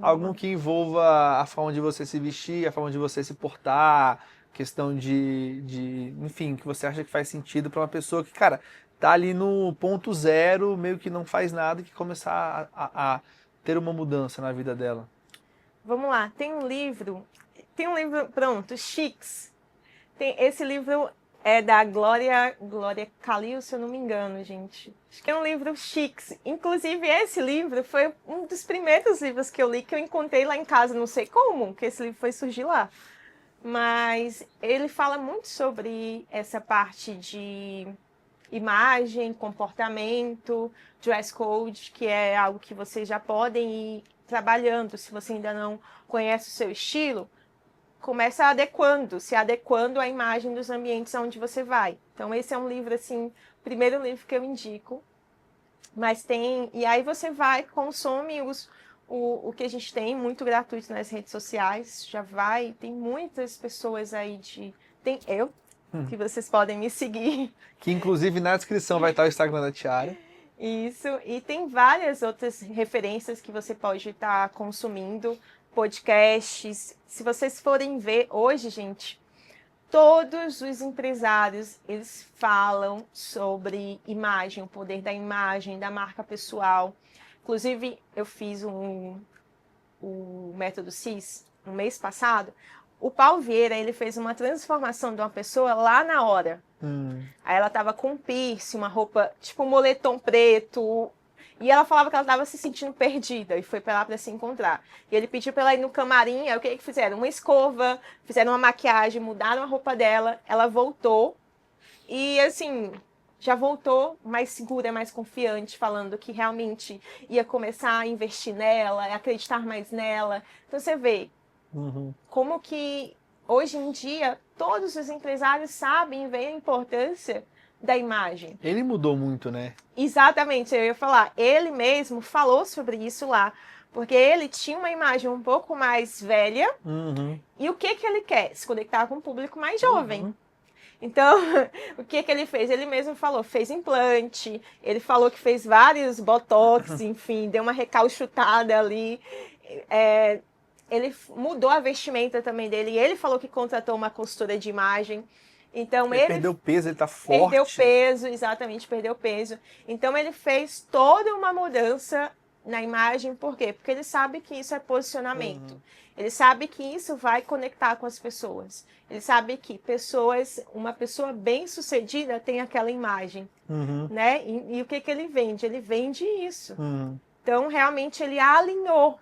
Algum que envolva a forma de você se vestir, a forma de você se portar, questão enfim, que você acha que faz sentido pra uma pessoa que, cara, tá ali no ponto zero, meio que não faz nada e que começar a ter uma mudança na vida dela. Vamos lá, tem um livro, pronto, Chics. Esse livro é da Glória Calil, se eu não me engano, gente. Acho que é um livro Chics. Inclusive, esse livro foi um dos primeiros livros que eu li, que eu encontrei lá em casa, não sei como, que esse livro foi surgir lá. Mas ele fala muito sobre essa parte de imagem, comportamento, dress code, que é algo que vocês já podem ir trabalhando. Se você ainda não conhece o seu estilo, começa se adequando à imagem dos ambientes onde você vai. Então, esse é um livro, assim, primeiro livro que eu indico. Mas e aí você consome o que a gente tem, muito gratuito nas redes sociais, tem muitas pessoas aí tem eu, que vocês podem me seguir. Que, inclusive, na descrição vai estar o Instagram da Tiara. Isso, e tem várias outras referências que você pode estar consumindo, podcasts. Se vocês forem ver hoje, gente, todos os empresários, eles falam sobre imagem, o poder da imagem, da marca pessoal. Inclusive, eu fiz o método CIS no mês passado. O Paulo Vieira, ele fez uma transformação de uma pessoa lá na hora. Aí ela tava com um piercing, uma roupa, tipo um moletom preto. E ela falava que ela tava se sentindo perdida e foi pra lá pra se encontrar. E ele pediu pra ela ir no camarim, aí o que fizeram? Uma escova, fizeram uma maquiagem, mudaram a roupa dela. Ela voltou E assim, já voltou mais segura, mais confiante, falando que realmente ia começar a investir nela, acreditar mais nela. Então você vê como que hoje em dia todos os empresários sabem e veem a importância da imagem. Ele mudou muito, né? Exatamente, eu ia falar. Ele mesmo falou sobre isso lá. Porque ele tinha uma imagem um pouco mais velha. E o que ele quer? Se conectar com um público mais jovem. Então, o que ele fez? Ele mesmo falou, fez implante, ele falou que fez vários botox, enfim, deu uma recauchutada ali. Ele mudou a vestimenta também dele. E ele falou que contratou uma consultora de imagem. Então, Ele perdeu peso, ele tá forte. Perdeu peso, exatamente, perdeu peso. Então, ele fez toda uma mudança na imagem, por quê? Porque ele sabe que isso é posicionamento. Ele sabe que isso vai conectar com as pessoas. Ele sabe que uma pessoa bem-sucedida tem aquela imagem, né? E o que ele vende? Ele vende isso. Então, realmente, ele alinhou,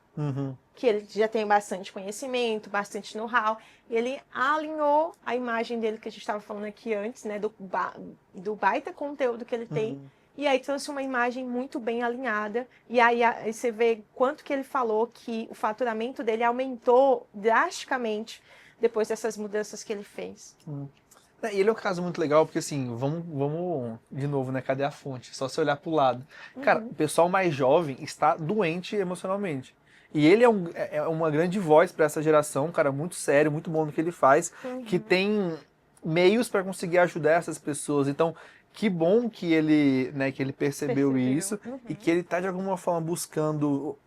que ele já tem bastante conhecimento, bastante know-how, e ele alinhou a imagem dele, que a gente estava falando aqui antes, né? Do baita conteúdo que ele tem. E aí trouxe uma imagem muito bem alinhada. E aí você vê quanto que ele falou que o faturamento dele aumentou drasticamente depois dessas mudanças que ele fez. E ele é um caso muito legal, porque assim, vamos de novo, né? Cadê a fonte? Só se olhar pro lado. Cara, o pessoal mais jovem está doente emocionalmente. E ele é uma grande voz para essa geração, um cara muito sério, muito bom no que ele faz, que tem meios para conseguir ajudar essas pessoas. Então, que bom que ele, né, que ele percebeu isso e que ele está de alguma forma buscando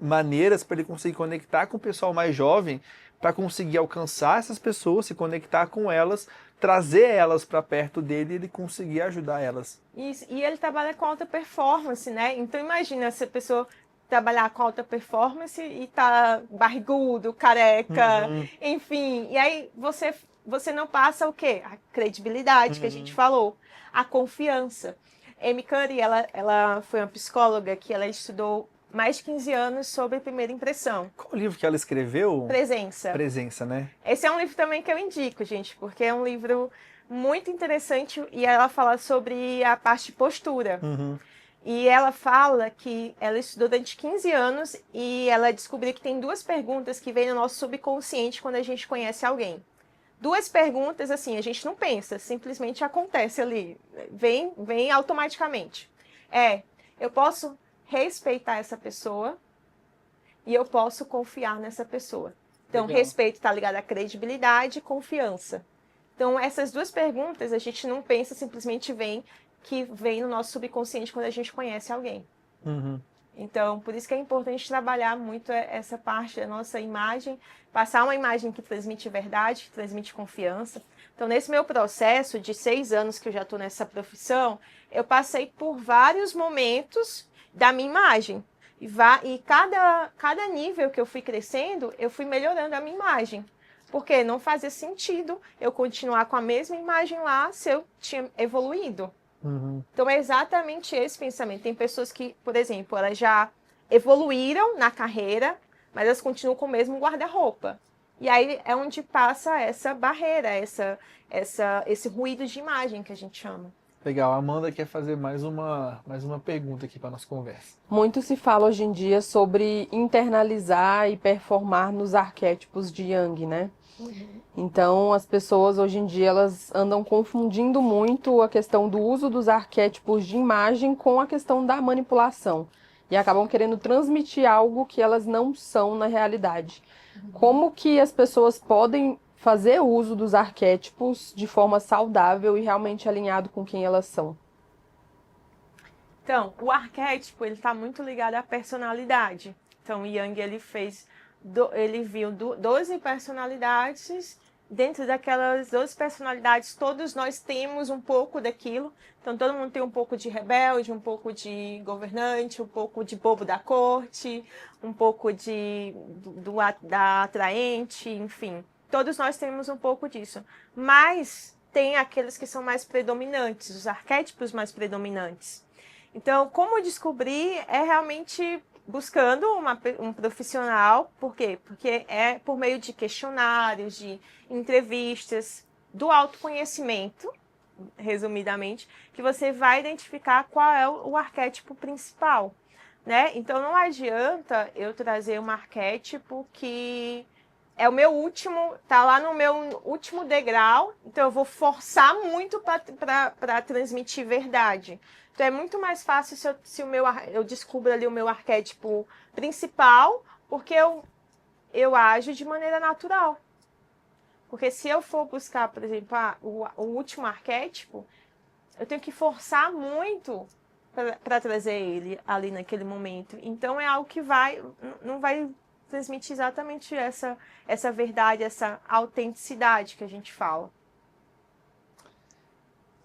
maneiras para ele conseguir conectar com o pessoal mais jovem, para conseguir alcançar essas pessoas, se conectar com elas, trazer elas para perto dele e ele conseguir ajudar elas. Isso. E ele trabalha com alta performance, né? Então imagina essa pessoa trabalhar com alta performance e tá barrigudo, careca, enfim. E aí você não passa o quê? A credibilidade que a gente falou, a confiança. Amy Cuddy, ela foi uma psicóloga que ela estudou mais de 15 anos sobre primeira impressão. Qual o livro que ela escreveu? Presença. Presença, né? Esse é um livro também que eu indico, gente, porque é um livro muito interessante e ela fala sobre a parte de postura. E ela fala que ela estudou durante 15 anos e ela descobriu que tem duas perguntas que vêm no nosso subconsciente quando a gente conhece alguém. Duas perguntas, assim, a gente não pensa, simplesmente acontece ali, vem automaticamente. Eu posso respeitar essa pessoa e eu posso confiar nessa pessoa. Então, Legal. Respeito está ligado à credibilidade e confiança. Então, essas duas perguntas a gente não pensa, simplesmente vem no nosso subconsciente quando a gente conhece alguém. Então, por isso que é importante trabalhar muito essa parte da nossa imagem, passar uma imagem que transmite verdade, que transmite confiança. Então, nesse meu processo de 6 anos que eu já estou nessa profissão, eu passei por vários momentos da minha imagem. E cada nível que eu fui crescendo, eu fui melhorando a minha imagem. Porque não fazia sentido eu continuar com a mesma imagem lá se eu tinha evoluído. Então é exatamente esse pensamento. Tem pessoas que, por exemplo, elas já evoluíram na carreira, mas elas continuam com o mesmo guarda-roupa. E aí é onde passa essa barreira, esse ruído de imagem que a gente chama. Legal, a Amanda quer fazer mais uma pergunta aqui para nossa conversa. Muito se fala hoje em dia sobre internalizar e performar nos arquétipos de Jung, né? Então, as pessoas hoje em dia elas andam confundindo muito a questão do uso dos arquétipos de imagem com a questão da manipulação. E acabam querendo transmitir algo que elas não são na realidade. Como que as pessoas podem fazer uso dos arquétipos de forma saudável e realmente alinhado com quem elas são? Então, o arquétipo ele está muito ligado à personalidade. Então, Jung ele viu 12 personalidades. Dentro daquelas 12 personalidades, todos nós temos um pouco daquilo. Então, todo mundo tem um pouco de rebelde, um pouco de governante, um pouco de bobo da corte, um pouco da atraente, enfim. Todos nós temos um pouco disso. Mas tem aqueles que são mais predominantes, os arquétipos mais predominantes. Então, como descobrir é realmente buscando um profissional. Por quê? Porque é por meio de questionários, de entrevistas, do autoconhecimento, resumidamente, que você vai identificar qual é o arquétipo principal, né? Então não adianta eu trazer um arquétipo que é o meu último, tá lá no meu último degrau, então eu vou forçar muito para transmitir verdade. Então é muito mais fácil se eu descubro ali o meu arquétipo principal, porque eu ajo de maneira natural. Porque se eu for buscar, por exemplo, o último arquétipo, eu tenho que forçar muito para trazer ele ali naquele momento. Então é algo que não vai transmitir exatamente essa verdade, essa autenticidade que a gente fala.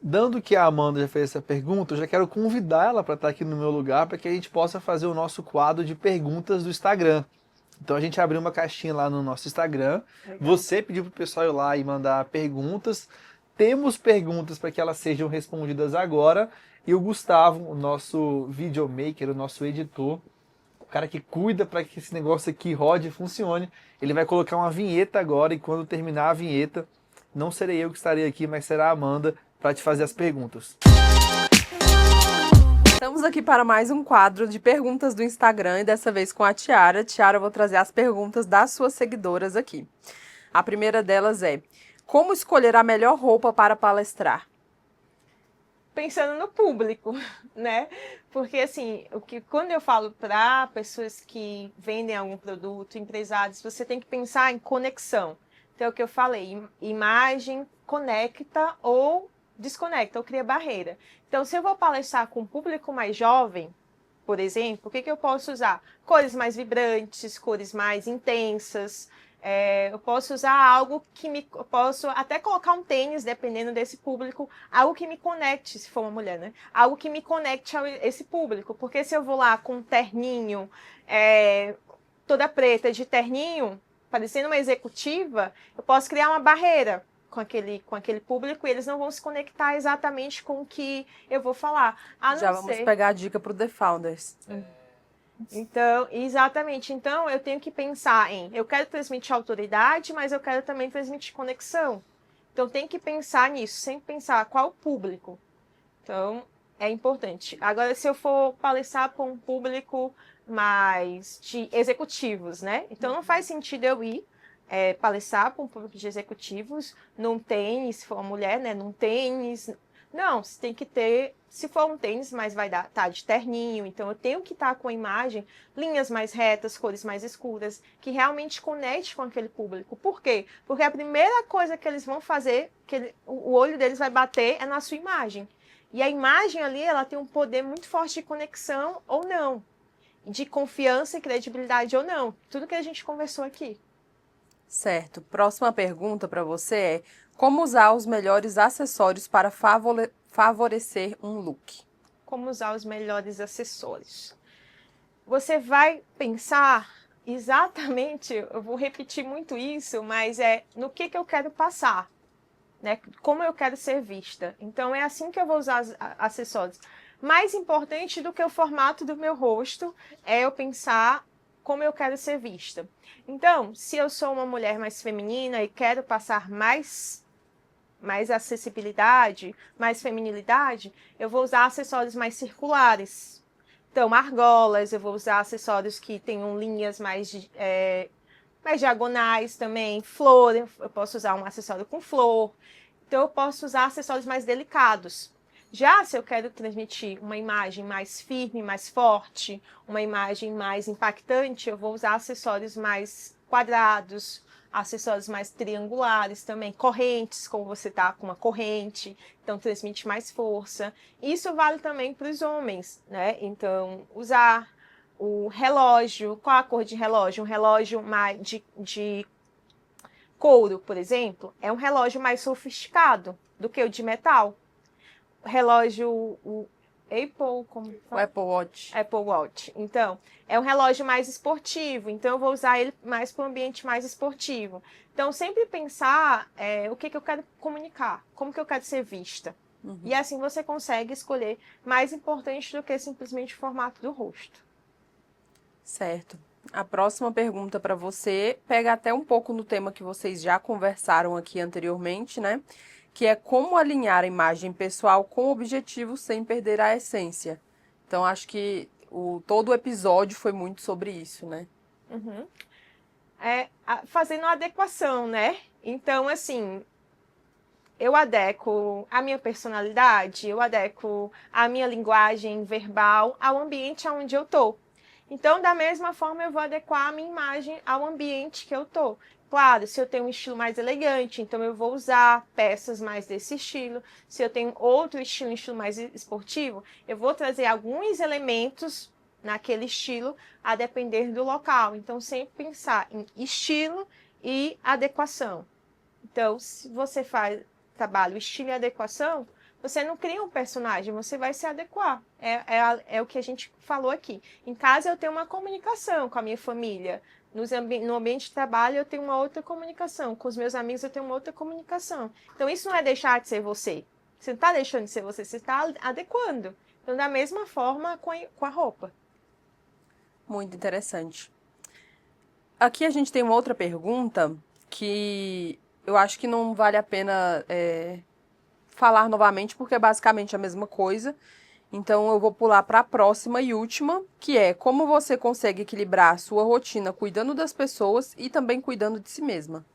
Dando que a Amanda já fez essa pergunta, eu já quero convidar ela para estar aqui no meu lugar para que a gente possa fazer o nosso quadro de perguntas do Instagram. Então a gente abriu uma caixinha lá no nosso Instagram. Legal. Você pediu para o pessoal ir lá e mandar perguntas. Temos perguntas para que elas sejam respondidas agora. E o Gustavo, o nosso videomaker, o nosso editor, o cara que cuida para que esse negócio aqui rode e funcione, ele vai colocar uma vinheta agora e quando terminar a vinheta, não serei eu que estarei aqui, mas será a Amanda para te fazer as perguntas. Estamos aqui para mais um quadro de perguntas do Instagram e dessa vez com a Tiara. Tiara, eu vou trazer as perguntas das suas seguidoras aqui. A primeira delas é: como escolher a melhor roupa para palestrar? Pensando no público, né? Porque assim, quando eu falo para pessoas que vendem algum produto, empresários, você tem que pensar em conexão. Então, é o que eu falei, imagem conecta ou desconecta, ou cria barreira. Então, se eu vou palestrar com um público mais jovem, por exemplo, o que eu posso usar? Cores mais vibrantes, cores mais intensas. Eu posso usar algo eu posso até colocar um tênis, dependendo desse público, algo que me conecte, se for uma mulher, né? Algo que me conecte a esse público. Porque se eu vou lá com um terninho, toda preta, de terninho, parecendo uma executiva, eu posso criar uma barreira com aquele público e eles não vão se conectar exatamente com o que eu vou falar. Já vamos pegar a dica para o The Founders. Então, exatamente. Então, eu tenho que pensar eu quero transmitir autoridade, mas eu quero também transmitir conexão. Então, tem que pensar nisso, sempre pensar qual o público. Então, é importante. Agora, se eu for palestrar para um público mais de executivos, né? Então, não faz sentido eu ir palestrar para um público de executivos num tênis, se for uma mulher, né? Num tênis. Não, você tem que ter, se for um tênis, mas vai estar de terninho, então eu tenho que estar com a imagem, linhas mais retas, cores mais escuras, que realmente conecte com aquele público. Por quê? Porque a primeira coisa que eles vão fazer, o olho deles vai bater, é na sua imagem. E a imagem ali, ela tem um poder muito forte de conexão ou não, de confiança e credibilidade ou não. Tudo que a gente conversou aqui. Certo. Próxima pergunta para você é: como usar os melhores acessórios para favorecer um look? Como usar os melhores acessórios? Você vai pensar exatamente, eu vou repetir muito isso, mas no que eu quero passar, né? Como eu quero ser vista. Então, é assim que eu vou usar os acessórios. Mais importante do que o formato do meu rosto é eu pensar como eu quero ser vista. Então, se eu sou uma mulher mais feminina e quero passar mais acessibilidade, mais feminilidade, eu vou usar acessórios mais circulares. Então, argolas, eu vou usar acessórios que tenham linhas mais diagonais também, flor, eu posso usar um acessório com flor. Então, eu posso usar acessórios mais delicados. Já se eu quero transmitir uma imagem mais firme, mais forte, uma imagem mais impactante, eu vou usar acessórios mais quadrados, acessórios mais triangulares também, correntes, como você tá com uma corrente, então transmite mais força. Isso vale também para os homens, né? Então, usar o relógio, qual a cor de relógio? Um relógio mais de couro, por exemplo, é um relógio mais sofisticado do que o de metal. Relógio, o Apple Watch. Apple Watch. Então, é um relógio mais esportivo, então eu vou usar ele mais para um ambiente mais esportivo. Então, sempre pensar o que eu quero comunicar, como que eu quero ser vista. Uhum. E assim você consegue escolher mais importante do que simplesmente o formato do rosto. Certo. A próxima pergunta para você pega até um pouco no tema que vocês já conversaram aqui anteriormente, né? que é como alinhar a imagem pessoal com o objetivo sem perder a essência. Então, acho que todo o episódio foi muito sobre isso, né? Uhum. Fazendo a adequação, né? Então, assim, eu adequo a minha personalidade, eu adequo a minha linguagem verbal ao ambiente onde eu estou. Então, da mesma forma, eu vou adequar a minha imagem ao ambiente que eu estou. Claro, se eu tenho um estilo mais elegante, então eu vou usar peças mais desse estilo. Se eu tenho outro estilo, um estilo mais esportivo, eu vou trazer alguns elementos naquele estilo, a depender do local. Então, sempre pensar em estilo e adequação. Então, se você trabalha o estilo e adequação, você não cria um personagem, você vai se adequar. É o que a gente falou aqui. Em casa eu tenho uma comunicação com a minha família. No ambiente de trabalho eu tenho uma outra comunicação. Com os meus amigos eu tenho uma outra comunicação. Então isso não é deixar de ser você. Você não está deixando de ser você, você está adequando. Então da mesma forma com a roupa. Muito interessante. Aqui a gente tem uma outra pergunta que eu acho que não vale a pena falar novamente, porque é basicamente a mesma coisa. Então, eu vou pular para a próxima e última, que é como você consegue equilibrar a sua rotina cuidando das pessoas e também cuidando de si mesma?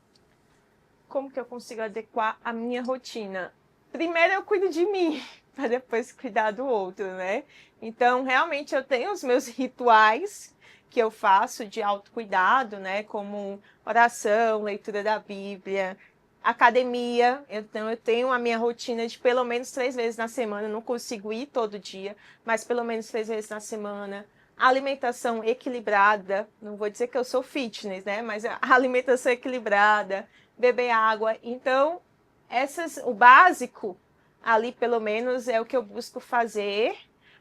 Como que eu consigo adequar a minha rotina? Primeiro eu cuido de mim, para depois cuidar do outro, né? Então, realmente eu tenho os meus rituais que eu faço de autocuidado, né? Como oração, leitura da Bíblia, academia. Então, eu tenho a minha rotina de pelo menos 3 vezes na semana. Eu não consigo ir todo dia, mas pelo menos 3 vezes na semana. Alimentação equilibrada. Não vou dizer que eu sou fitness, né? Mas a alimentação equilibrada, beber água. Então, o básico ali, pelo menos, é o que eu busco fazer,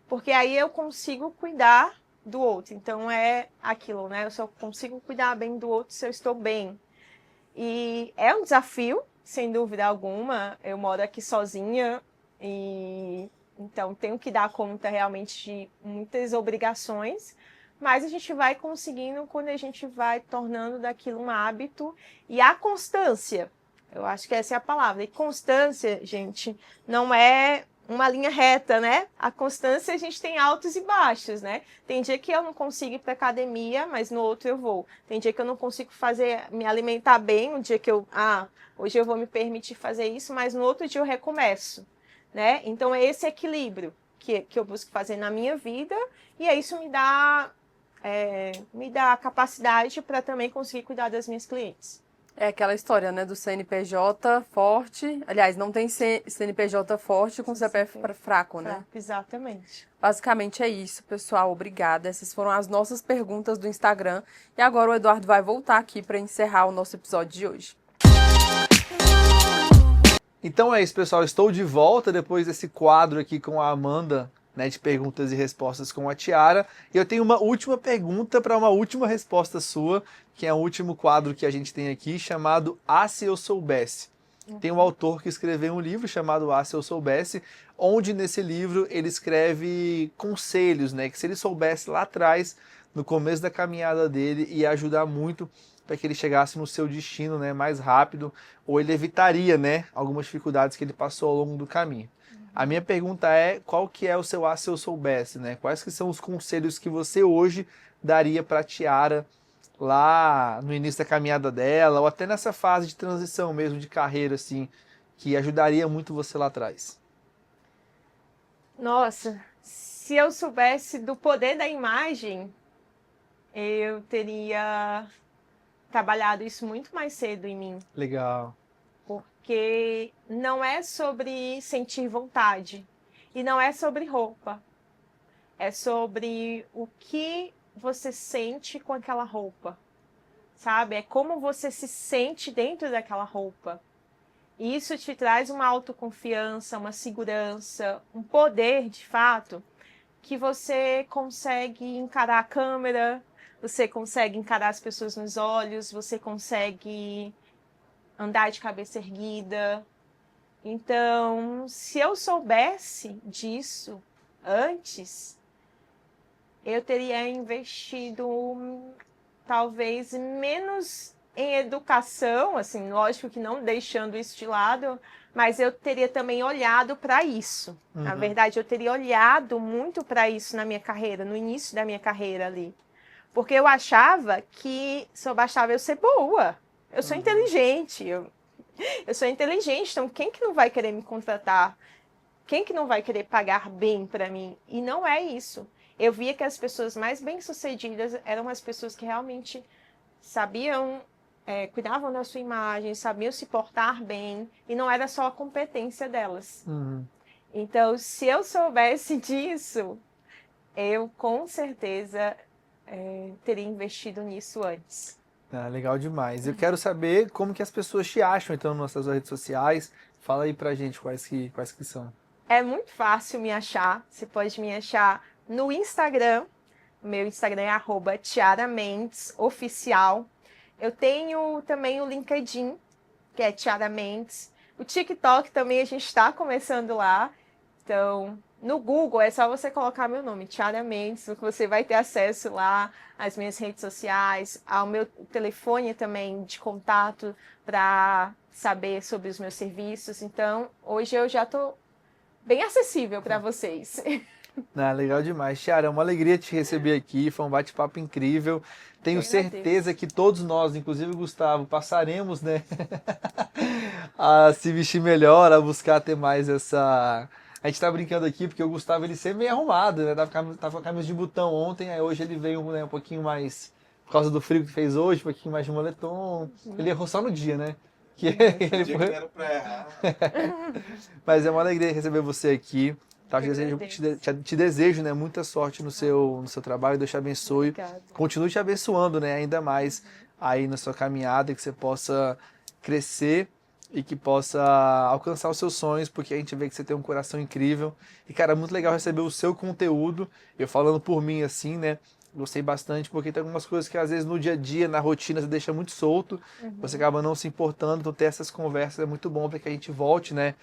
porque aí eu consigo cuidar do outro. Então, é aquilo, né? Eu só consigo cuidar bem do outro se eu estou bem. E é um desafio, sem dúvida alguma. Eu moro aqui sozinha e então tenho que dar conta realmente de muitas obrigações, mas a gente vai conseguindo quando a gente vai tornando daquilo um hábito. E a constância, eu acho que essa é a palavra. E constância, gente, não é uma linha reta, né? A constância a gente tem altos e baixos, né? Tem dia que eu não consigo ir para academia, mas no outro eu vou. Tem dia que eu não consigo me alimentar bem, um dia que hoje eu vou me permitir fazer isso, mas no outro dia eu recomeço, né? Então é esse equilíbrio que eu busco fazer na minha vida, e isso me dá a capacidade para também conseguir cuidar das minhas clientes. É aquela história, né, do CNPJ forte. Aliás, não tem CNPJ forte com CPF fraco, né? Exatamente. Basicamente é isso, pessoal. Obrigada. Essas foram as nossas perguntas do Instagram. E agora o Eduardo vai voltar aqui para encerrar o nosso episódio de hoje. Então é isso, pessoal. Estou de volta depois desse quadro aqui com a Amanda, né, de perguntas e respostas com a Tiara. E eu tenho uma última pergunta para uma última resposta sua, que é o último quadro que a gente tem aqui, chamado Ah, Se Eu Soubesse. Tem um autor que escreveu um livro chamado Ah, Se Eu Soubesse, onde nesse livro ele escreve conselhos, né, que se ele soubesse lá atrás, no começo da caminhada dele, ia ajudar muito para que ele chegasse no seu destino, né, mais rápido, ou ele evitaria, né, algumas dificuldades que ele passou ao longo do caminho. A minha pergunta é, qual que é o seu Ah, Se Eu Soubesse, né? Quais que são os conselhos que você hoje daria para a Tiara lá no início da caminhada dela, ou até nessa fase de transição mesmo, de carreira, assim, que ajudaria muito você lá atrás? Nossa, se eu soubesse do poder da imagem, eu teria trabalhado isso muito mais cedo em mim. Legal. Porque não é sobre sentir vontade e não é sobre roupa. É sobre o que você sente com aquela roupa, sabe? É como você se sente dentro daquela roupa. E isso te traz uma autoconfiança, uma segurança, um poder, de fato, que você consegue encarar a câmera, você consegue encarar as pessoas nos olhos, você consegue andar de cabeça erguida. Então, se eu soubesse disso antes, eu teria investido talvez menos em educação, assim, lógico que não deixando isso de lado, mas eu teria também olhado para isso. Na verdade, eu teria olhado muito para isso na minha carreira, no início da minha carreira ali. Porque eu achava que só bastava eu ser boa. Eu sou inteligente, eu sou inteligente, então quem que não vai querer me contratar? Quem que não vai querer pagar bem para mim? E não é isso. Eu via que as pessoas mais bem-sucedidas eram as pessoas que realmente sabiam, cuidavam da sua imagem, sabiam se portar bem, e não era só a competência delas. Então, se eu soubesse disso, eu com certeza teria investido nisso antes. Ah, legal demais. Eu quero saber como que as pessoas te acham, então, nas suas redes sociais. Fala aí pra gente quais que são. É muito fácil me achar. Você pode me achar no Instagram. Meu Instagram é @TiaraMendesOficial. Eu tenho também o LinkedIn, que é Tiara Mendes. O TikTok também a gente está começando lá. Então, no Google é só você colocar meu nome, Tiara Mendes, que você vai ter acesso lá às minhas redes sociais, ao meu telefone também de contato para saber sobre os meus serviços. Então, hoje eu já estou bem acessível para vocês. Ah, legal demais. Tiara, é uma alegria te receber aqui, foi um bate-papo incrível. Tenho certeza que todos nós, inclusive o Gustavo, passaremos, né, a se vestir melhor, a buscar ter mais essa... A gente tá brincando aqui porque o Gustavo, ele sempre meio arrumado, né, tava com a camisa de botão ontem, aí hoje ele veio, né, um pouquinho mais, por causa do frio que fez hoje, um pouquinho mais de moletom. Ele errou só no dia, né? Ele Dia que não era pra errar. Mas é uma alegria receber você aqui. Tá? Te desejo, né, muita sorte no seu trabalho, Deus te abençoe. Obrigada. Continue te abençoando, né, ainda mais aí na sua caminhada, que você possa crescer e que possa alcançar os seus sonhos, porque a gente vê que você tem um coração incrível. E, cara, é muito legal receber o seu conteúdo. Eu falando por mim, assim, né, gostei bastante, porque tem algumas coisas que às vezes no dia a dia, na rotina, você deixa muito solto, você acaba não se importando, então ter essas conversas é muito bom para que a gente volte, né,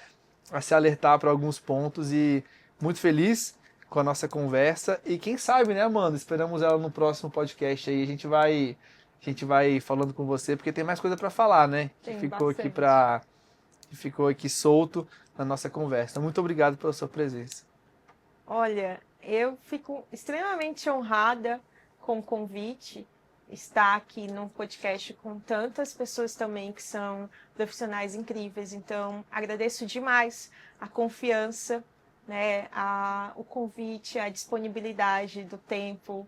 a se alertar para alguns pontos. E muito feliz com a nossa conversa e quem sabe, né, Amanda, esperamos ela no próximo podcast aí, a gente vai falando com você porque tem mais coisa para falar, né, que ficou aqui solto na nossa conversa. Muito obrigado pela sua presença. Olha, eu fico extremamente honrada com o convite, estar aqui no podcast com tantas pessoas também que são profissionais incríveis. Então, agradeço demais a confiança, né, o convite, a disponibilidade do tempo.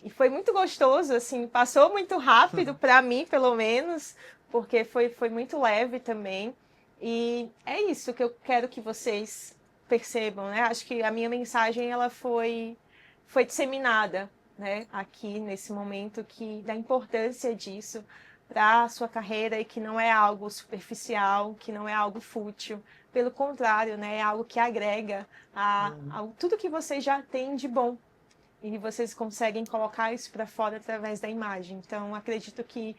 E foi muito gostoso, assim, passou muito rápido para mim, pelo menos, porque foi muito leve também. E é isso que eu quero que vocês percebam, né? Acho que a minha mensagem ela foi disseminada, né, aqui nesse momento, da importância disso para a sua carreira e que não é algo superficial, que não é algo fútil. Pelo contrário, né, é algo que agrega a tudo que vocês já têm de bom. E vocês conseguem colocar isso para fora através da imagem. Então, acredito que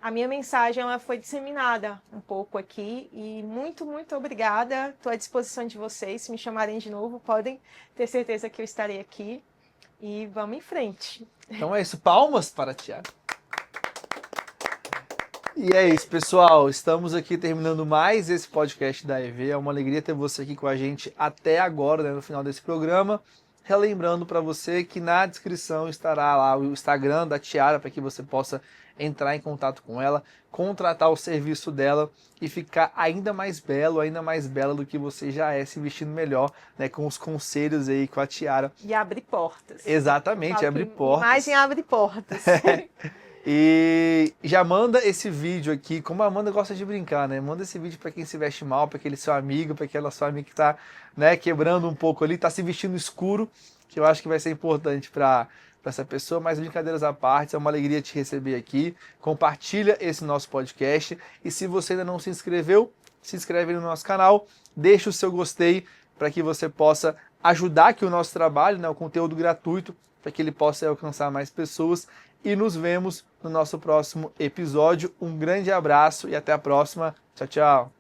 a minha mensagem ela foi disseminada um pouco aqui. E muito, muito obrigada. Estou à disposição de vocês. Se me chamarem de novo, podem ter certeza que eu estarei aqui. E vamos em frente. Então é isso. Palmas para a Tiara. E é isso, pessoal. Estamos aqui terminando mais esse podcast da EV. É uma alegria ter você aqui com a gente até agora, né, no final desse programa. Relembrando para você que na descrição estará lá o Instagram da Tiara, para que você possa entrar em contato com ela, contratar o serviço dela e ficar ainda mais belo, ainda mais bela do que você já é, se vestindo melhor, né, com os conselhos aí com a Tiara. E abrir portas. Exatamente, abrir portas. Imagem abre portas. E já manda esse vídeo aqui, como a Amanda gosta de brincar, né? Manda esse vídeo para quem se veste mal, para aquele seu amigo, para aquela sua amiga que tá, né, quebrando um pouco ali, tá se vestindo escuro, que eu acho que vai ser importante para essa pessoa. Mas brincadeiras à parte, é uma alegria te receber aqui. Compartilha esse nosso podcast e se você ainda não se inscreveu, se inscreve no nosso canal, deixa o seu gostei para que você possa ajudar aqui o nosso trabalho, né, o conteúdo gratuito, para que ele possa alcançar mais pessoas. E nos vemos no nosso próximo episódio. Um grande abraço e até a próxima. Tchau, tchau.